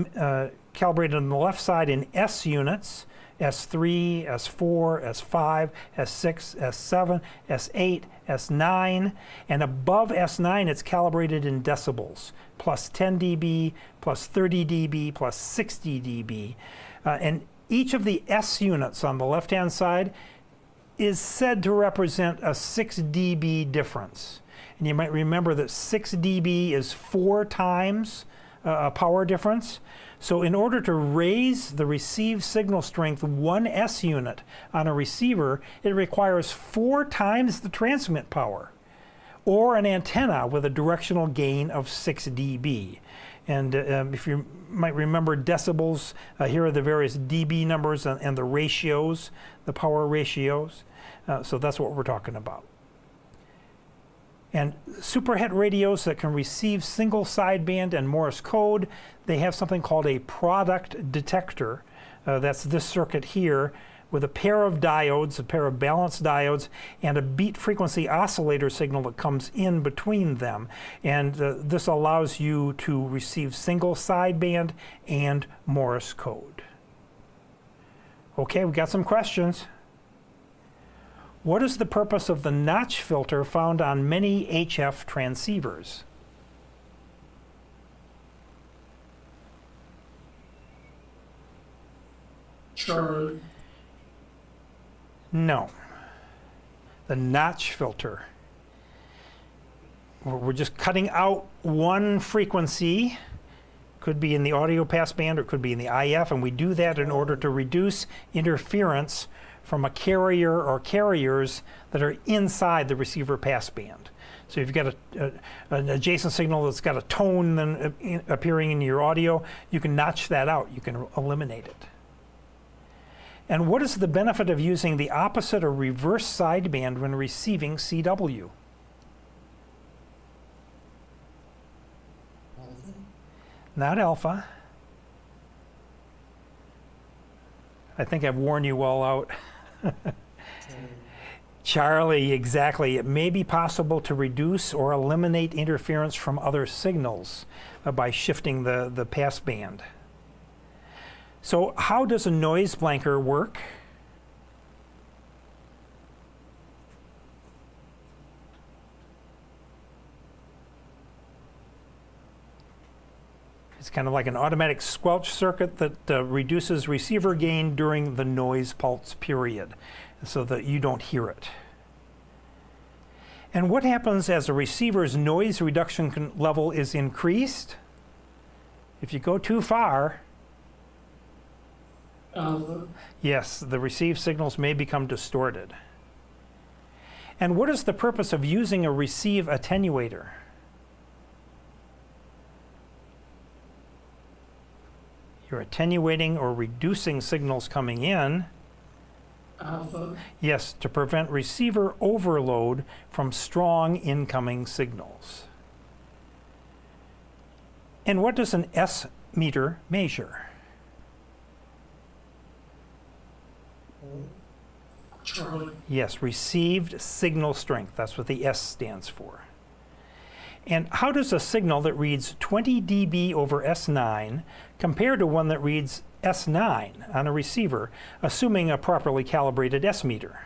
calibrated on the left side in S units, S3, S4, S5, S6, S7, S8, S9, and above S9 it's calibrated in decibels, plus 10 dB, plus 30 dB, plus 60 dB. And each of the S units on the left-hand side is said to represent a 6 dB difference. And you might remember that 6 dB is 4 times a power difference. So in order to raise the received signal strength 1 S unit on a receiver, it requires 4 times the transmit power, or an antenna with a directional gain of 6 dB. And if you might remember decibels, here are the various dB numbers and the ratios, the power ratios. So that's what we're talking about. And superhet radios that can receive single sideband and Morse code, they have something called a product detector. That's this circuit here, with a pair of diodes, a pair of balanced diodes, and a beat frequency oscillator signal that comes in between them. And this allows you to receive single sideband and Morse code. Okay, we got some questions. What is the purpose of the notch filter found on many HF transceivers? Charlie. No. The notch filter. We're just cutting out one frequency. Could be in the audio passband or could be in the IF, and we do that in order to reduce interference from a carrier or carriers that are inside the receiver passband. So if you've got an adjacent signal that's got a tone then appearing in your audio, you can notch that out. You can eliminate it. And what is the benefit of using the opposite or reverse sideband when receiving CW? Alpha. Not alpha. I think I've worn you all out. Charlie. Charlie, exactly. It may be possible to reduce or eliminate interference from other signals by shifting the passband. So how does a noise blanker work? It's kind of like an automatic squelch circuit that reduces receiver gain during the noise pulse period so that you don't hear it. And what happens as a receiver's noise reduction level is increased? If you go too far, Alpha. yes, the received signals may become distorted. And what is the purpose of using a receive attenuator? You're attenuating or reducing signals coming in. Alpha. Yes, to prevent receiver overload from strong incoming signals. And what does an S meter measure? Charlie. Yes, received signal strength. That's what the S stands for. And how does a signal that reads 20 dB over S9 compare to one that reads S9 on a receiver, assuming a properly calibrated S meter?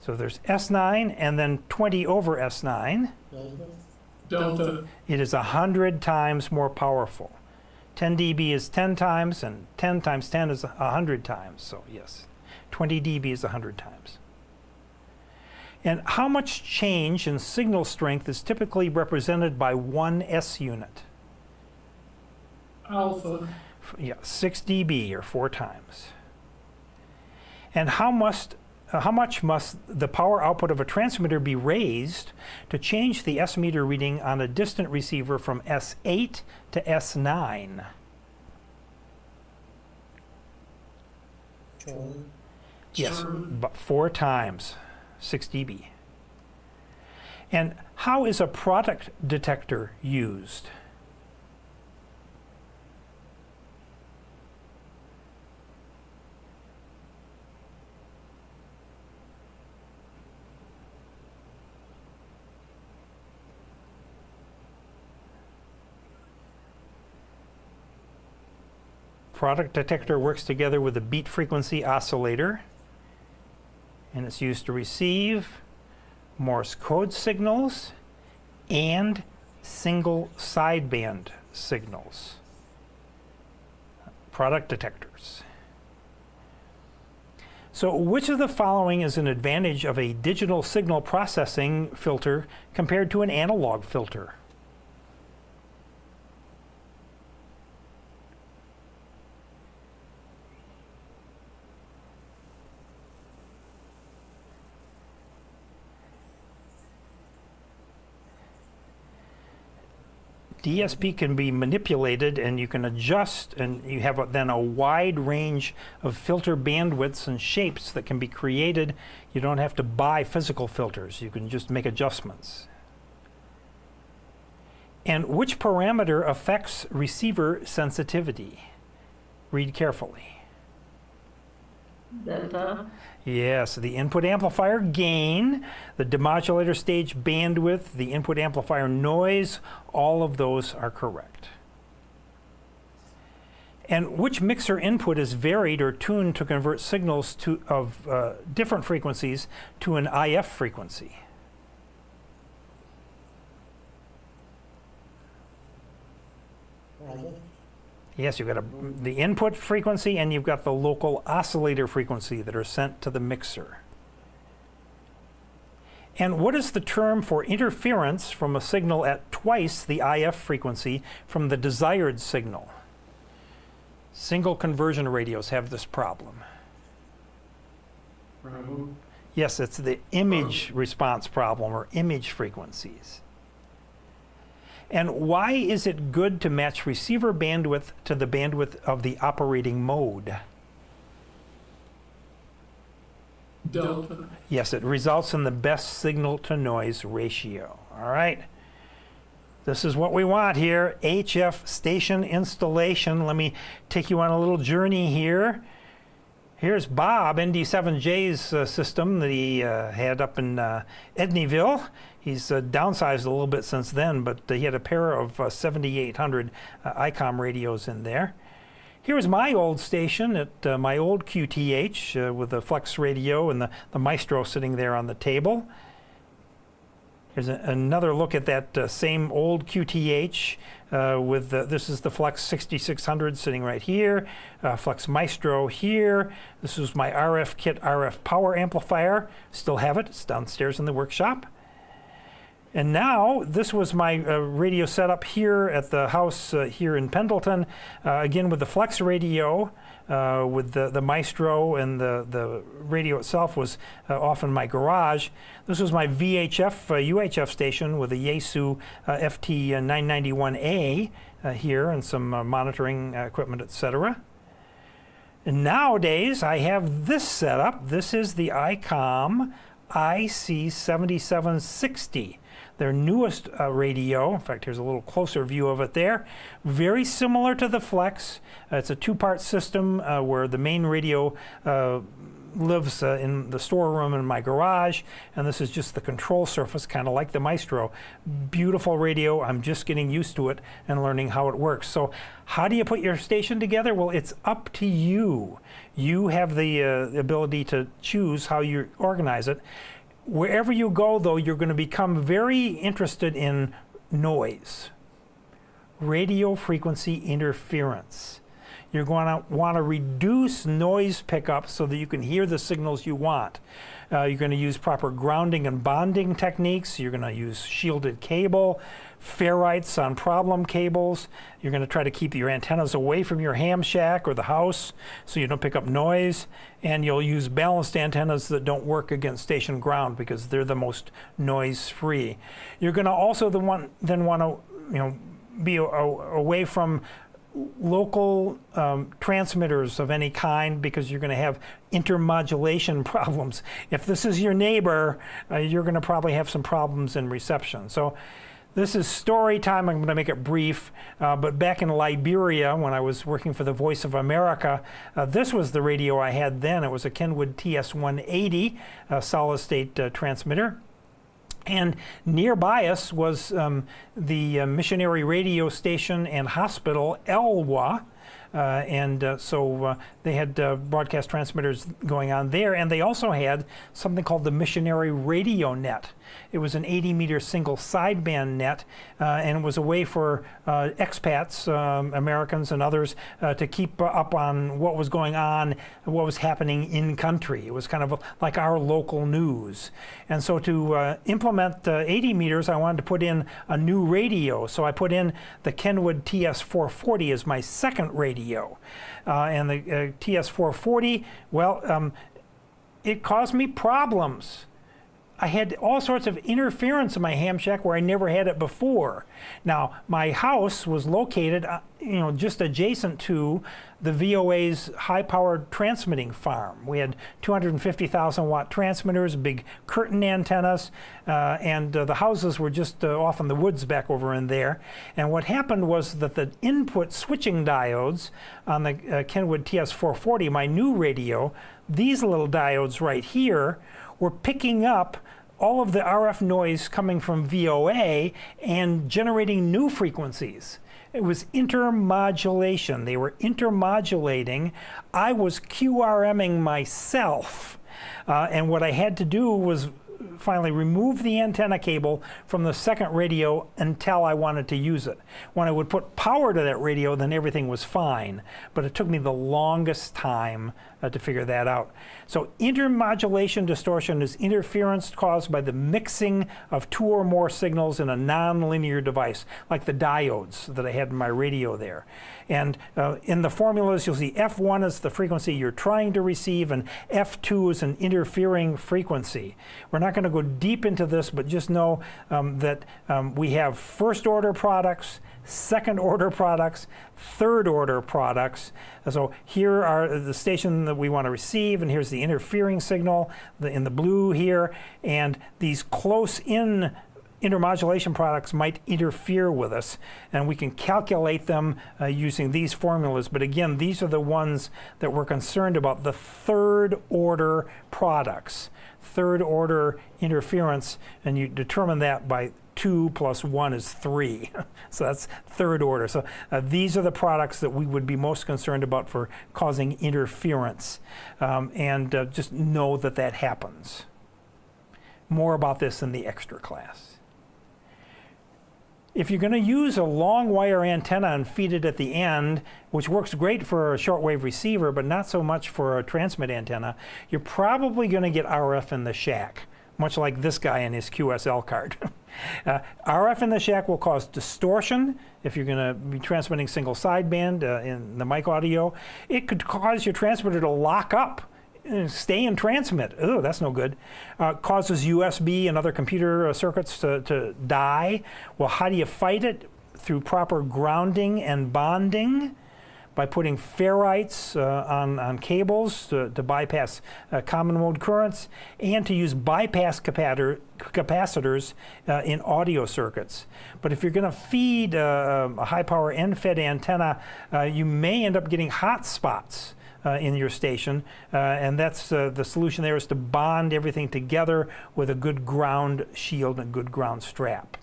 So there's S9 and then 20 over S9. Delta. Delta. It is 100 times more powerful. 10 dB is 10 times, and 10 times 10 is 100 times. So yes, 20 dB is 100 times. And how much change in signal strength is typically represented by one S unit? Alpha. Yeah, 6 dB or 4 times. And how much must the power output of a transmitter be raised to change the S meter reading on a distant receiver from S8 to S9? Charlie. Yes, Charlie. but 4 times, 6 dB. And how is a product detector used? Product detector works together with a beat frequency oscillator, and it's used to receive Morse code signals and single sideband signals. Product detectors. So which of the following is an advantage of a digital signal processing filter compared to an analog filter? DSP can be manipulated and you can adjust, and you have then a wide range of filter bandwidths and shapes that can be created. You don't have to buy physical filters. You can just make adjustments. And which parameter affects receiver sensitivity? Read carefully. delta, Yes, the input amplifier gain, the demodulator stage bandwidth, the input amplifier noise, all of those are correct. And which mixer input is varied or tuned to convert signals of different frequencies to an IF frequency? Yes, you've got the input frequency and you've got the local oscillator frequency that are sent to the mixer. And what is the term for interference from a signal at twice the IF frequency from the desired signal? Single conversion radios have this problem. Bravo. Yes, it's the image response problem, or image frequencies. And why is it good to match receiver bandwidth to the bandwidth of the operating mode? Delta. Yes, it results in the best signal to noise ratio. All right. This is what we want here, HF station installation. Let me take you on a little journey here. Here's Bob, ND7J's system that he had up in Edneyville. He's downsized a little bit since then, but he had a pair of 7800 ICOM radios in there. Here's my old station at my old QTH with the Flex radio and the Maestro sitting there on the table. Here's another look at that same old QTH with this is the Flex 6600 sitting right here, Flex Maestro here. This is my RF kit RF power amplifier. Still have it. It's downstairs in the workshop. And now this was my radio setup here at the house here in Pendleton, again with the Flex radio. With the Maestro, and the radio itself was off in my garage. This was my VHF UHF station with a Yaesu FT991A here and some monitoring equipment, etc. And nowadays I have this setup. This is the ICOM IC7760. Their newest radio. In fact, here's a little closer view of it there. Very similar to the Flex. It's a two-part system where the main radio lives in the storeroom in my garage, and this is just the control surface, kind of like the Maestro. Beautiful radio. I'm just getting used to it and learning how it works. So how do you put your station together? Well, it's up to you. You have the ability to choose how you organize it. Wherever you go, though, you're going to become very interested in noise, radio frequency interference. You're going to want to reduce noise pickup so that you can hear the signals you want. You're going to use proper grounding and bonding techniques. You're going to use shielded cable, ferrites on problem cables. You're going to try to keep your antennas away from your ham shack or the house so you don't pick up noise. And you'll use balanced antennas that don't work against station ground because they're the most noise-free. You're going to also want to be away from local transmitters of any kind because you're going to have intermodulation problems. If this is your neighbor, you're going to probably have some problems in reception. So this is story time. I'm going to make it brief. But back in Liberia, when I was working for the Voice of America, this was the radio I had then. It was a Kenwood TS-180 solid-state transmitter. And nearby us was the missionary radio station and hospital, Elwa. So they had broadcast transmitters going on there, and they also had something called the Missionary Radio Net. It was an 80-meter single sideband net, and it was a way for expats, Americans and others, to keep up on what was going on, what was happening in country. It was kind of like our local news. And so to implement 80 meters, I wanted to put in a new radio. So I put in the Kenwood TS-440 as my second radio. And the TS-440, well, it caused me problems. I had all sorts of interference in my ham shack where I never had it before. Now, my house was located, just adjacent to the VOA's high-powered transmitting farm. We had 250,000 watt transmitters, big curtain antennas, and the houses were just off in the woods back over in there. And what happened was that the input switching diodes on the Kenwood TS440, my new radio, these little diodes right here, were picking up all of the RF noise coming from VOA and generating new frequencies. It was intermodulation. They were intermodulating. I was QRMing myself. And what I had to do was finally remove the antenna cable from the second radio until I wanted to use it. When I would put power to that radio, then everything was fine. But it took me the longest time to figure that out. So intermodulation distortion is interference caused by the mixing of two or more signals in a nonlinear device, like the diodes that I had in my radio there. And in the formulas, you'll see F1 is the frequency you're trying to receive, and F2 is an interfering frequency. We're not going to go deep into this, but just know that we have first-order products, second-order products, third-order products. So here are the station that we want to receive, and here's the interfering signal in the blue here, and these close-in intermodulation products might interfere with us, and we can calculate them using these formulas. But again, these are the ones that we're concerned about, the third-order products, third-order interference, and you determine that by 2 plus 1 is 3. So that's third order. So these are the products that we would be most concerned about for causing interference. And just know that that happens. More about this in the extra class. If you're going to use a long wire antenna and feed it at the end, which works great for a shortwave receiver, but not so much for a transmit antenna, you're probably going to get RF in the shack, much like this guy in his QSL card. RF in the shack will cause distortion if you're going to be transmitting single sideband in the mic audio. It could cause your transmitter to lock up, stay and transmit. Oh, that's no good. Causes USB and other computer circuits to die. Well, how do you fight it? Through proper grounding and bonding, by putting ferrites on cables to bypass common mode currents, and to use bypass capacitors in audio circuits. But if you're going to feed a high power end-fed antenna, you may end up getting hot spots in your station, and that's the solution there is to bond everything together with a good ground shield and a good ground strap.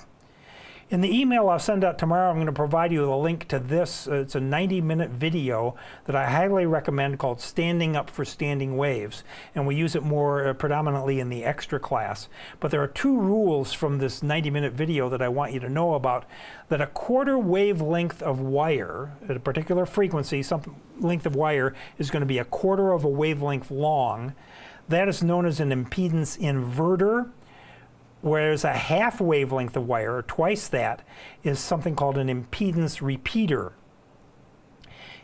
In the email I'll send out tomorrow, I'm going to provide you with a link to this. It's a 90-minute video that I highly recommend called Standing Up for Standing Waves, and we use it more predominantly in the extra class. But there are two rules from this 90-minute video that I want you to know about: that a quarter wavelength of wire at a particular frequency, some length of wire is going to be a quarter of a wavelength long. That is known as an impedance inverter. Whereas a half wavelength of wire, or twice that, is something called an impedance repeater.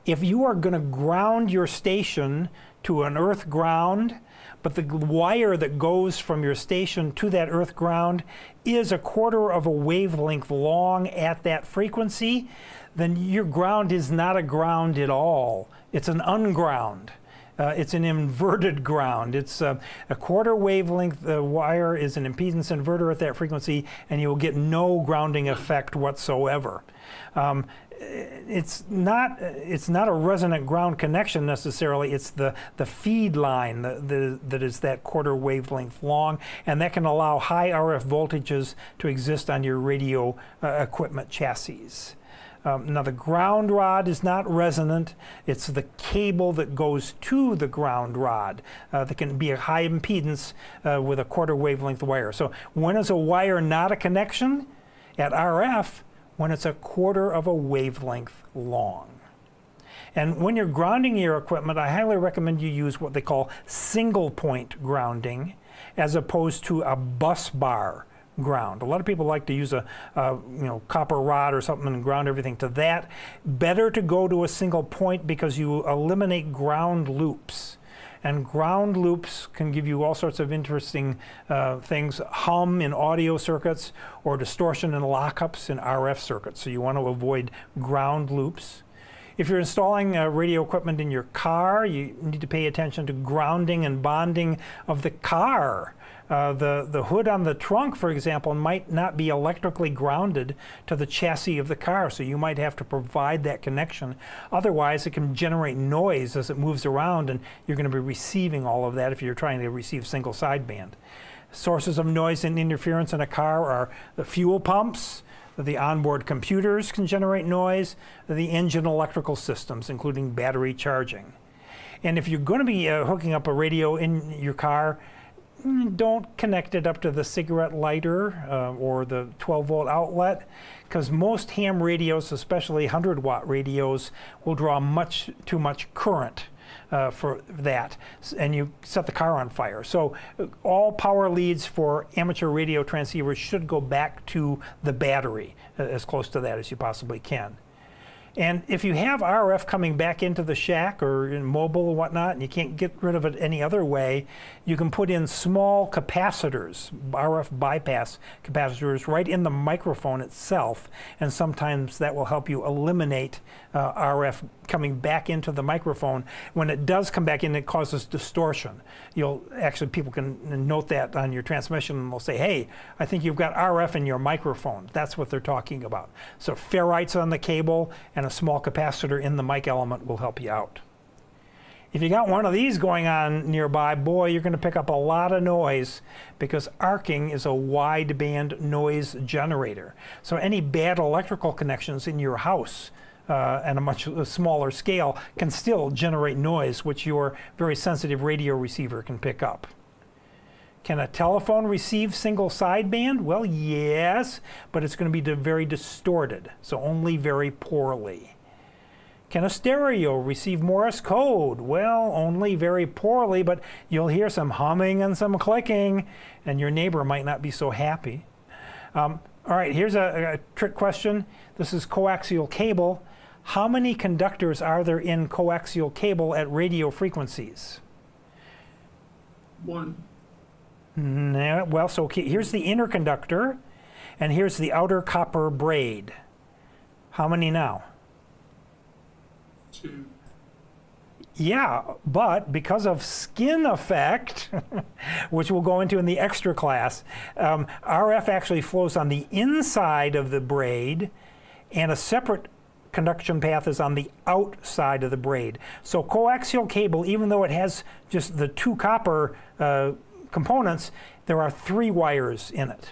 If you are going to ground your station to an earth ground, but the wire that goes from your station to that earth ground is a quarter of a wavelength long at that frequency, then your ground is not a ground at all. It's an unground. It's an inverted ground. It's a quarter wavelength wire is an impedance inverter at that frequency, and you will get no grounding effect whatsoever. It's not a resonant ground connection necessarily. It's the feed line that is that quarter wavelength long, and that can allow high RF voltages to exist on your radio equipment chassis. Now the ground rod is not resonant. It's the cable that goes to the ground rod that can be a high impedance with a quarter wavelength wire. So when is a wire not a connection? At RF, when it's a quarter of a wavelength long. And when you're grounding your equipment, I highly recommend you use what they call single point grounding as opposed to a bus bar ground. A lot of people like to use a copper rod or something and ground everything to that. Better to go to a single point because you eliminate ground loops. And ground loops can give you all sorts of interesting things, hum in audio circuits or distortion and lockups in RF circuits. So you want to avoid ground loops. If you're installing radio equipment in your car, you need to pay attention to grounding and bonding of the car. The hood on the trunk, for example, might not be electrically grounded to the chassis of the car, so you might have to provide that connection. Otherwise, it can generate noise as it moves around, and you're going to be receiving all of that if you're trying to receive single sideband. Sources of noise and interference in a car are the fuel pumps, the onboard computers can generate noise, the engine electrical systems, including battery charging. And if you're going to be hooking up a radio in your car, don't connect it up to the cigarette lighter or the 12-volt outlet, because most ham radios, especially 100-watt radios, will draw much too much current for that, and you set the car on fire. So all power leads for amateur radio transceivers should go back to the battery, as close to that as you possibly can. And if you have RF coming back into the shack or in mobile or whatnot, and you can't get rid of it any other way, you can put in small capacitors, RF bypass capacitors, right in the microphone itself, and sometimes that will help you eliminate RF coming back into the microphone. When it does come back in, it causes distortion. People can note that on your transmission, and they'll say, hey, I think you've got RF in your microphone. That's what they're talking about. So ferrites on the cable and a small capacitor in the mic element will help you out. If you got one of these going on nearby, boy, you're going to pick up a lot of noise, because arcing is a wideband noise generator. So any bad electrical connections in your house at a much smaller scale can still generate noise, which your very sensitive radio receiver can pick up. Can a telephone receive single sideband? Well, yes, but it's going to be very distorted, so only very poorly. Can a stereo receive Morse code? Well, only very poorly, but you'll hear some humming and some clicking, and your neighbor might not be so happy. All right, here's a trick question. This is coaxial cable. How many conductors are there in coaxial cable at radio frequencies? 1. Well, so here's the inner conductor, and here's the outer copper braid. How many now? 2. Yeah, but because of skin effect, which we'll go into in the extra class, RF actually flows on the inside of the braid, and a separate conduction path is on the outside of the braid. So coaxial cable, even though it has just the 2 copper components, there are 3 wires in it.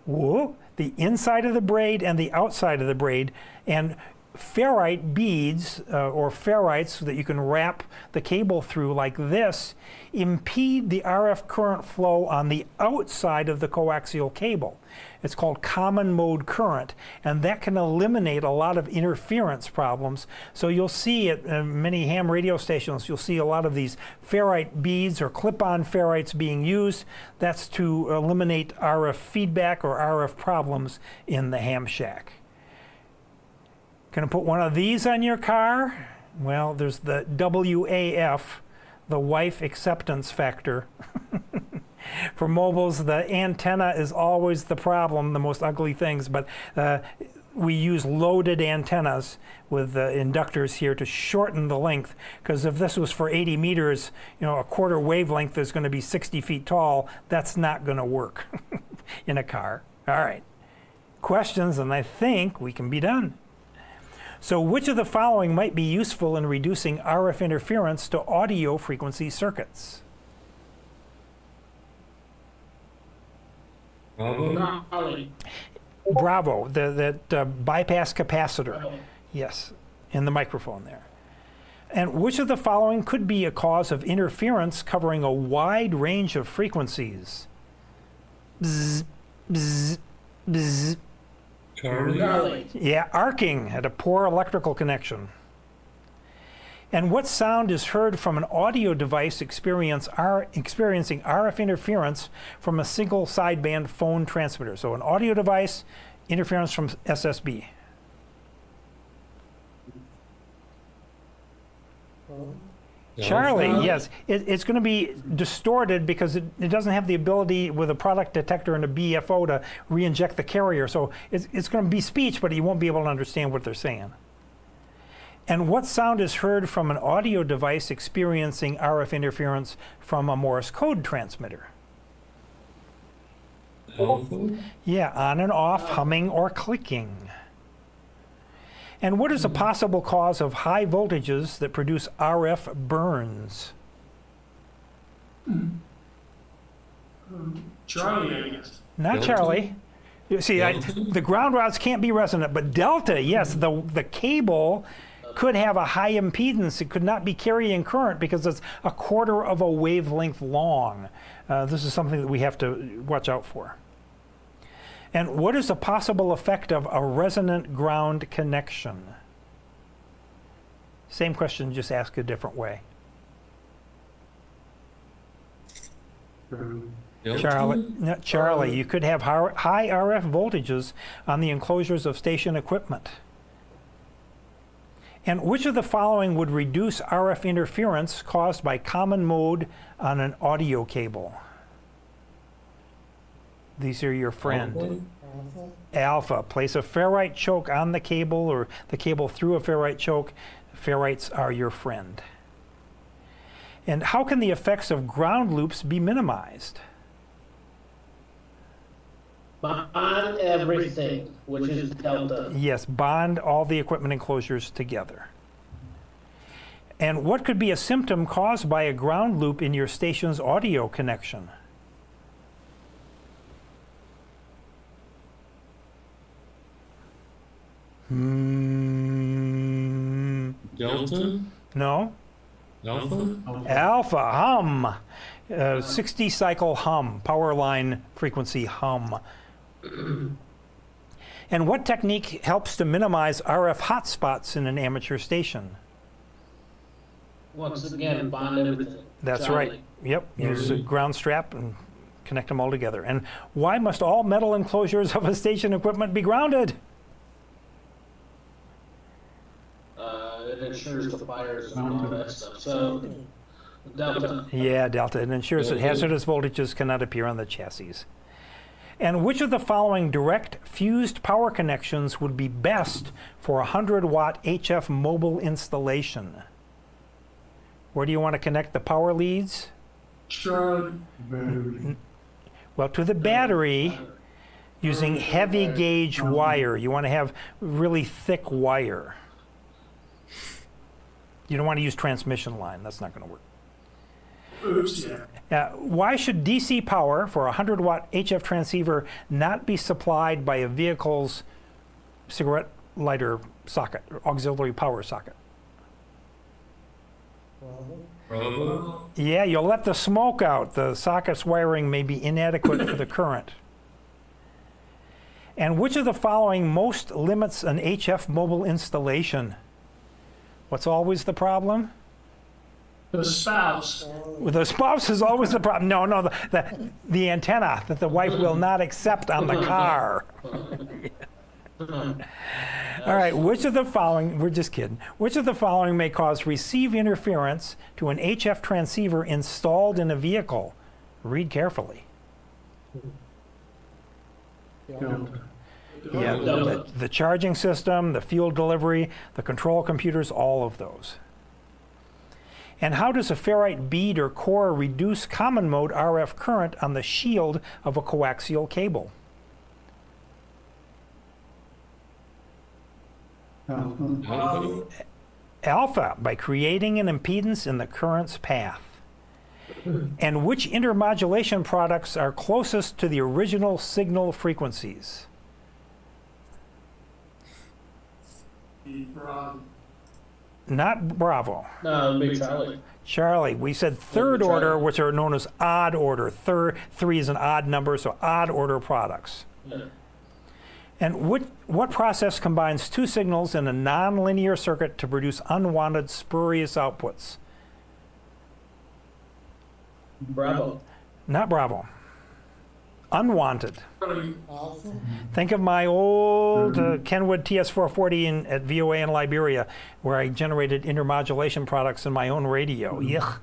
Whoa, the inside of the braid and the outside of the braid, and ferrite beads or ferrites that you can wrap the cable through like this impede the RF current flow on the outside of the coaxial cable. It's called common mode current, and that can eliminate a lot of interference problems. So you'll see at many ham radio stations, you'll see a lot of these ferrite beads or clip-on ferrites being used. That's to eliminate RF feedback or RF problems in the ham shack. Gonna put one of these on your car? Well, there's the WAF, the wife acceptance factor. For mobiles, the antenna is always the problem, the most ugly things, but we use loaded antennas with inductors here to shorten the length, because if this was for 80 meters, a quarter wavelength is going to be 60 feet tall. That's not going to work in a car. All right, questions, and I think we can be done. So which of the following might be useful in reducing RF interference to audio frequency circuits? Bravo, that bypass capacitor. Yes, in the microphone there. And which of the following could be a cause of interference covering a wide range of frequencies? Bzz, bzz, bzz. Charlie. Yeah, arcing at a poor electrical connection. And what sound is heard from an audio device experiencing RF interference from a single sideband phone transmitter? So an audio device, interference from SSB. Charlie, yes. It's going to be distorted because it doesn't have the ability with a product detector and a BFO to re-inject the carrier. So it's going to be speech, but you won't be able to understand what they're saying. And what sound is heard from an audio device experiencing RF interference from a Morse code transmitter? Alpha. Yeah, on and off, humming or clicking. And what is a possible cause of high voltages that produce RF burns? Charlie, I guess. Not Delta? Charlie. You see, the ground rods can't be resonant, but delta, yes, the cable could have a high impedance. It could not be carrying current because it's a quarter of a wavelength long. This is something that we have to watch out for. And what is a possible effect of a resonant ground connection? Same question, just asked a different way. Delta? Charlie, no, Charlie, you could have high RF voltages on the enclosures of station equipment. And which of the following would reduce RF interference caused by common mode on an audio cable? These are your friend. Alpha. Place a ferrite choke on the cable or the cable through a ferrite choke. Ferrites are your friend. And how can the effects of ground loops be minimized? Bond everything, which is delta. Yes, bond all the equipment enclosures together. And what could be a symptom caused by a ground loop in your station's audio connection? Delta? No? Alpha? Alpha, hum. 60 cycle hum, power line frequency hum. And what technique helps to minimize RF hotspots in an amateur station? Once again, bond everything. That's Charlie. right. Yep, use a ground strap and connect them all together. And why must all metal enclosures of a station equipment be grounded? It ensures the fires and all that stuff. So, delta. Yeah, delta. It ensures that hazardous voltages cannot appear on the chassis. And which of the following direct fused power connections would be best for a 100-watt HF mobile installation? Where do you want to connect the power leads? Charlie. Battery. Well, to the battery using heavy gauge wire. You want to have really thick wire. You don't want to use transmission line. That's not going to work. Oops, yeah. Why should DC power for a 100-watt HF transceiver not be supplied by a vehicle's cigarette lighter socket, or auxiliary power socket? Bravo? Yeah, you'll let the smoke out. The socket's wiring may be inadequate for the current. And which of the following most limits an HF mobile installation? What's always the problem? The spouse. Well, the spouse is always the problem. No, the antenna that the wife will not accept on the car. All right, which of the following, we're just kidding, which of the following may cause receive interference to an HF transceiver installed in a vehicle? Read carefully. Delta. Yeah, the charging system, the fuel delivery, the control computers, all of those. And how does a ferrite bead or core reduce common mode RF current on the shield of a coaxial cable? Alpha? Alpha, by creating an impedance in the current's path. And which intermodulation products are closest to the original signal frequencies? Bravo. Not Bravo. No, big Charlie. Charlie, we said third Charlie. order, which are known as odd order. Three is an odd number, so odd order products. Yeah. And what process combines two signals in a nonlinear circuit to produce unwanted spurious outputs? Bravo. Not Bravo. unwanted. Awesome. Think of my old Kenwood TS440 at VOA in Liberia, where I generated intermodulation products in my own radio. Yuck.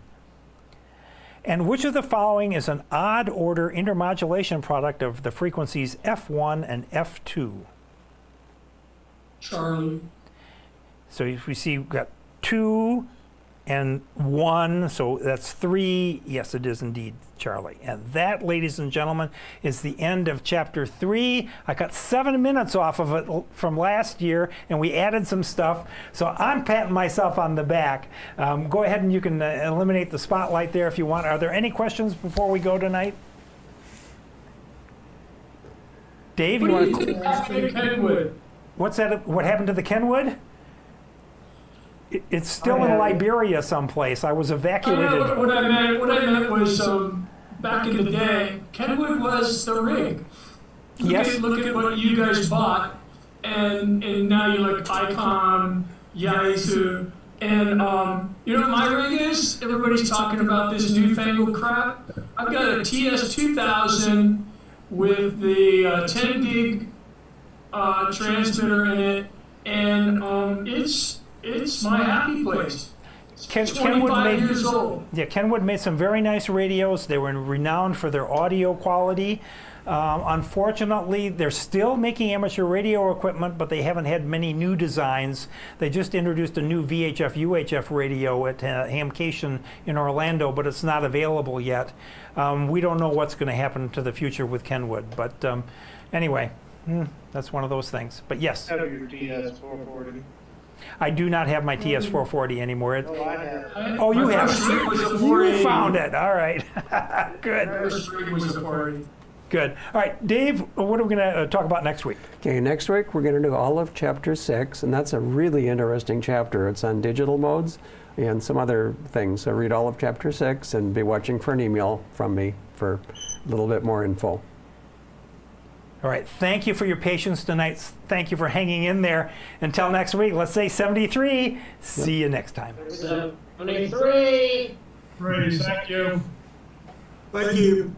And which of the following is an odd order intermodulation product of the frequencies F1 and F2? Charlie. So if we see we've got 2 and 1, so that's 3. Yes, it is indeed, Charlie. And that, ladies and gentlemen, is the end of chapter 3. I got 7 minutes off of it from last year, and we added some stuff. So I'm patting myself on the back. Go ahead and you can eliminate the spotlight there if you want. Are there any questions before we go tonight? Dave, you What do want you to? think happened to Kenwood? What's that? What happened to the Kenwood? It's still in Liberia someplace. I was evacuated. What I meant was, back in the day, Kenwood was the rig. Yes. Look at what you guys bought, and now you're like Icon, Yaesu, and you know what my rig is? Everybody's talking about this newfangled crap. I've got a TS2000 with the 10 gig transmitter in it, and it's my happy place. Kenwood 25 years old. Yeah, Kenwood made some very nice radios. They were renowned for their audio quality. Unfortunately, they're still making amateur radio equipment, but they haven't had many new designs. They just introduced a new VHF UHF radio at Hamcation in Orlando, but it's not available yet. We don't know what's going to happen to the future with Kenwood, but anyway, that's one of those things. But yes, Have your TS440. I do not have my TS440 anymore. Oh, I have. Oh, you have First rig was a it. You 480. found it. All right. Good. First rig was a 480. Good. All right, Dave, what are we going to talk about next week? Okay, next week we're going to do all of chapter 6, and that's a really interesting chapter. It's on digital modes and some other things. So read all of chapter 6 and be watching for an email from me for a little bit more info. All right, thank you for your patience tonight. Thank you for hanging in there. Until next week, let's say 73. See you next time. 73. Praise, thank you. Thank you.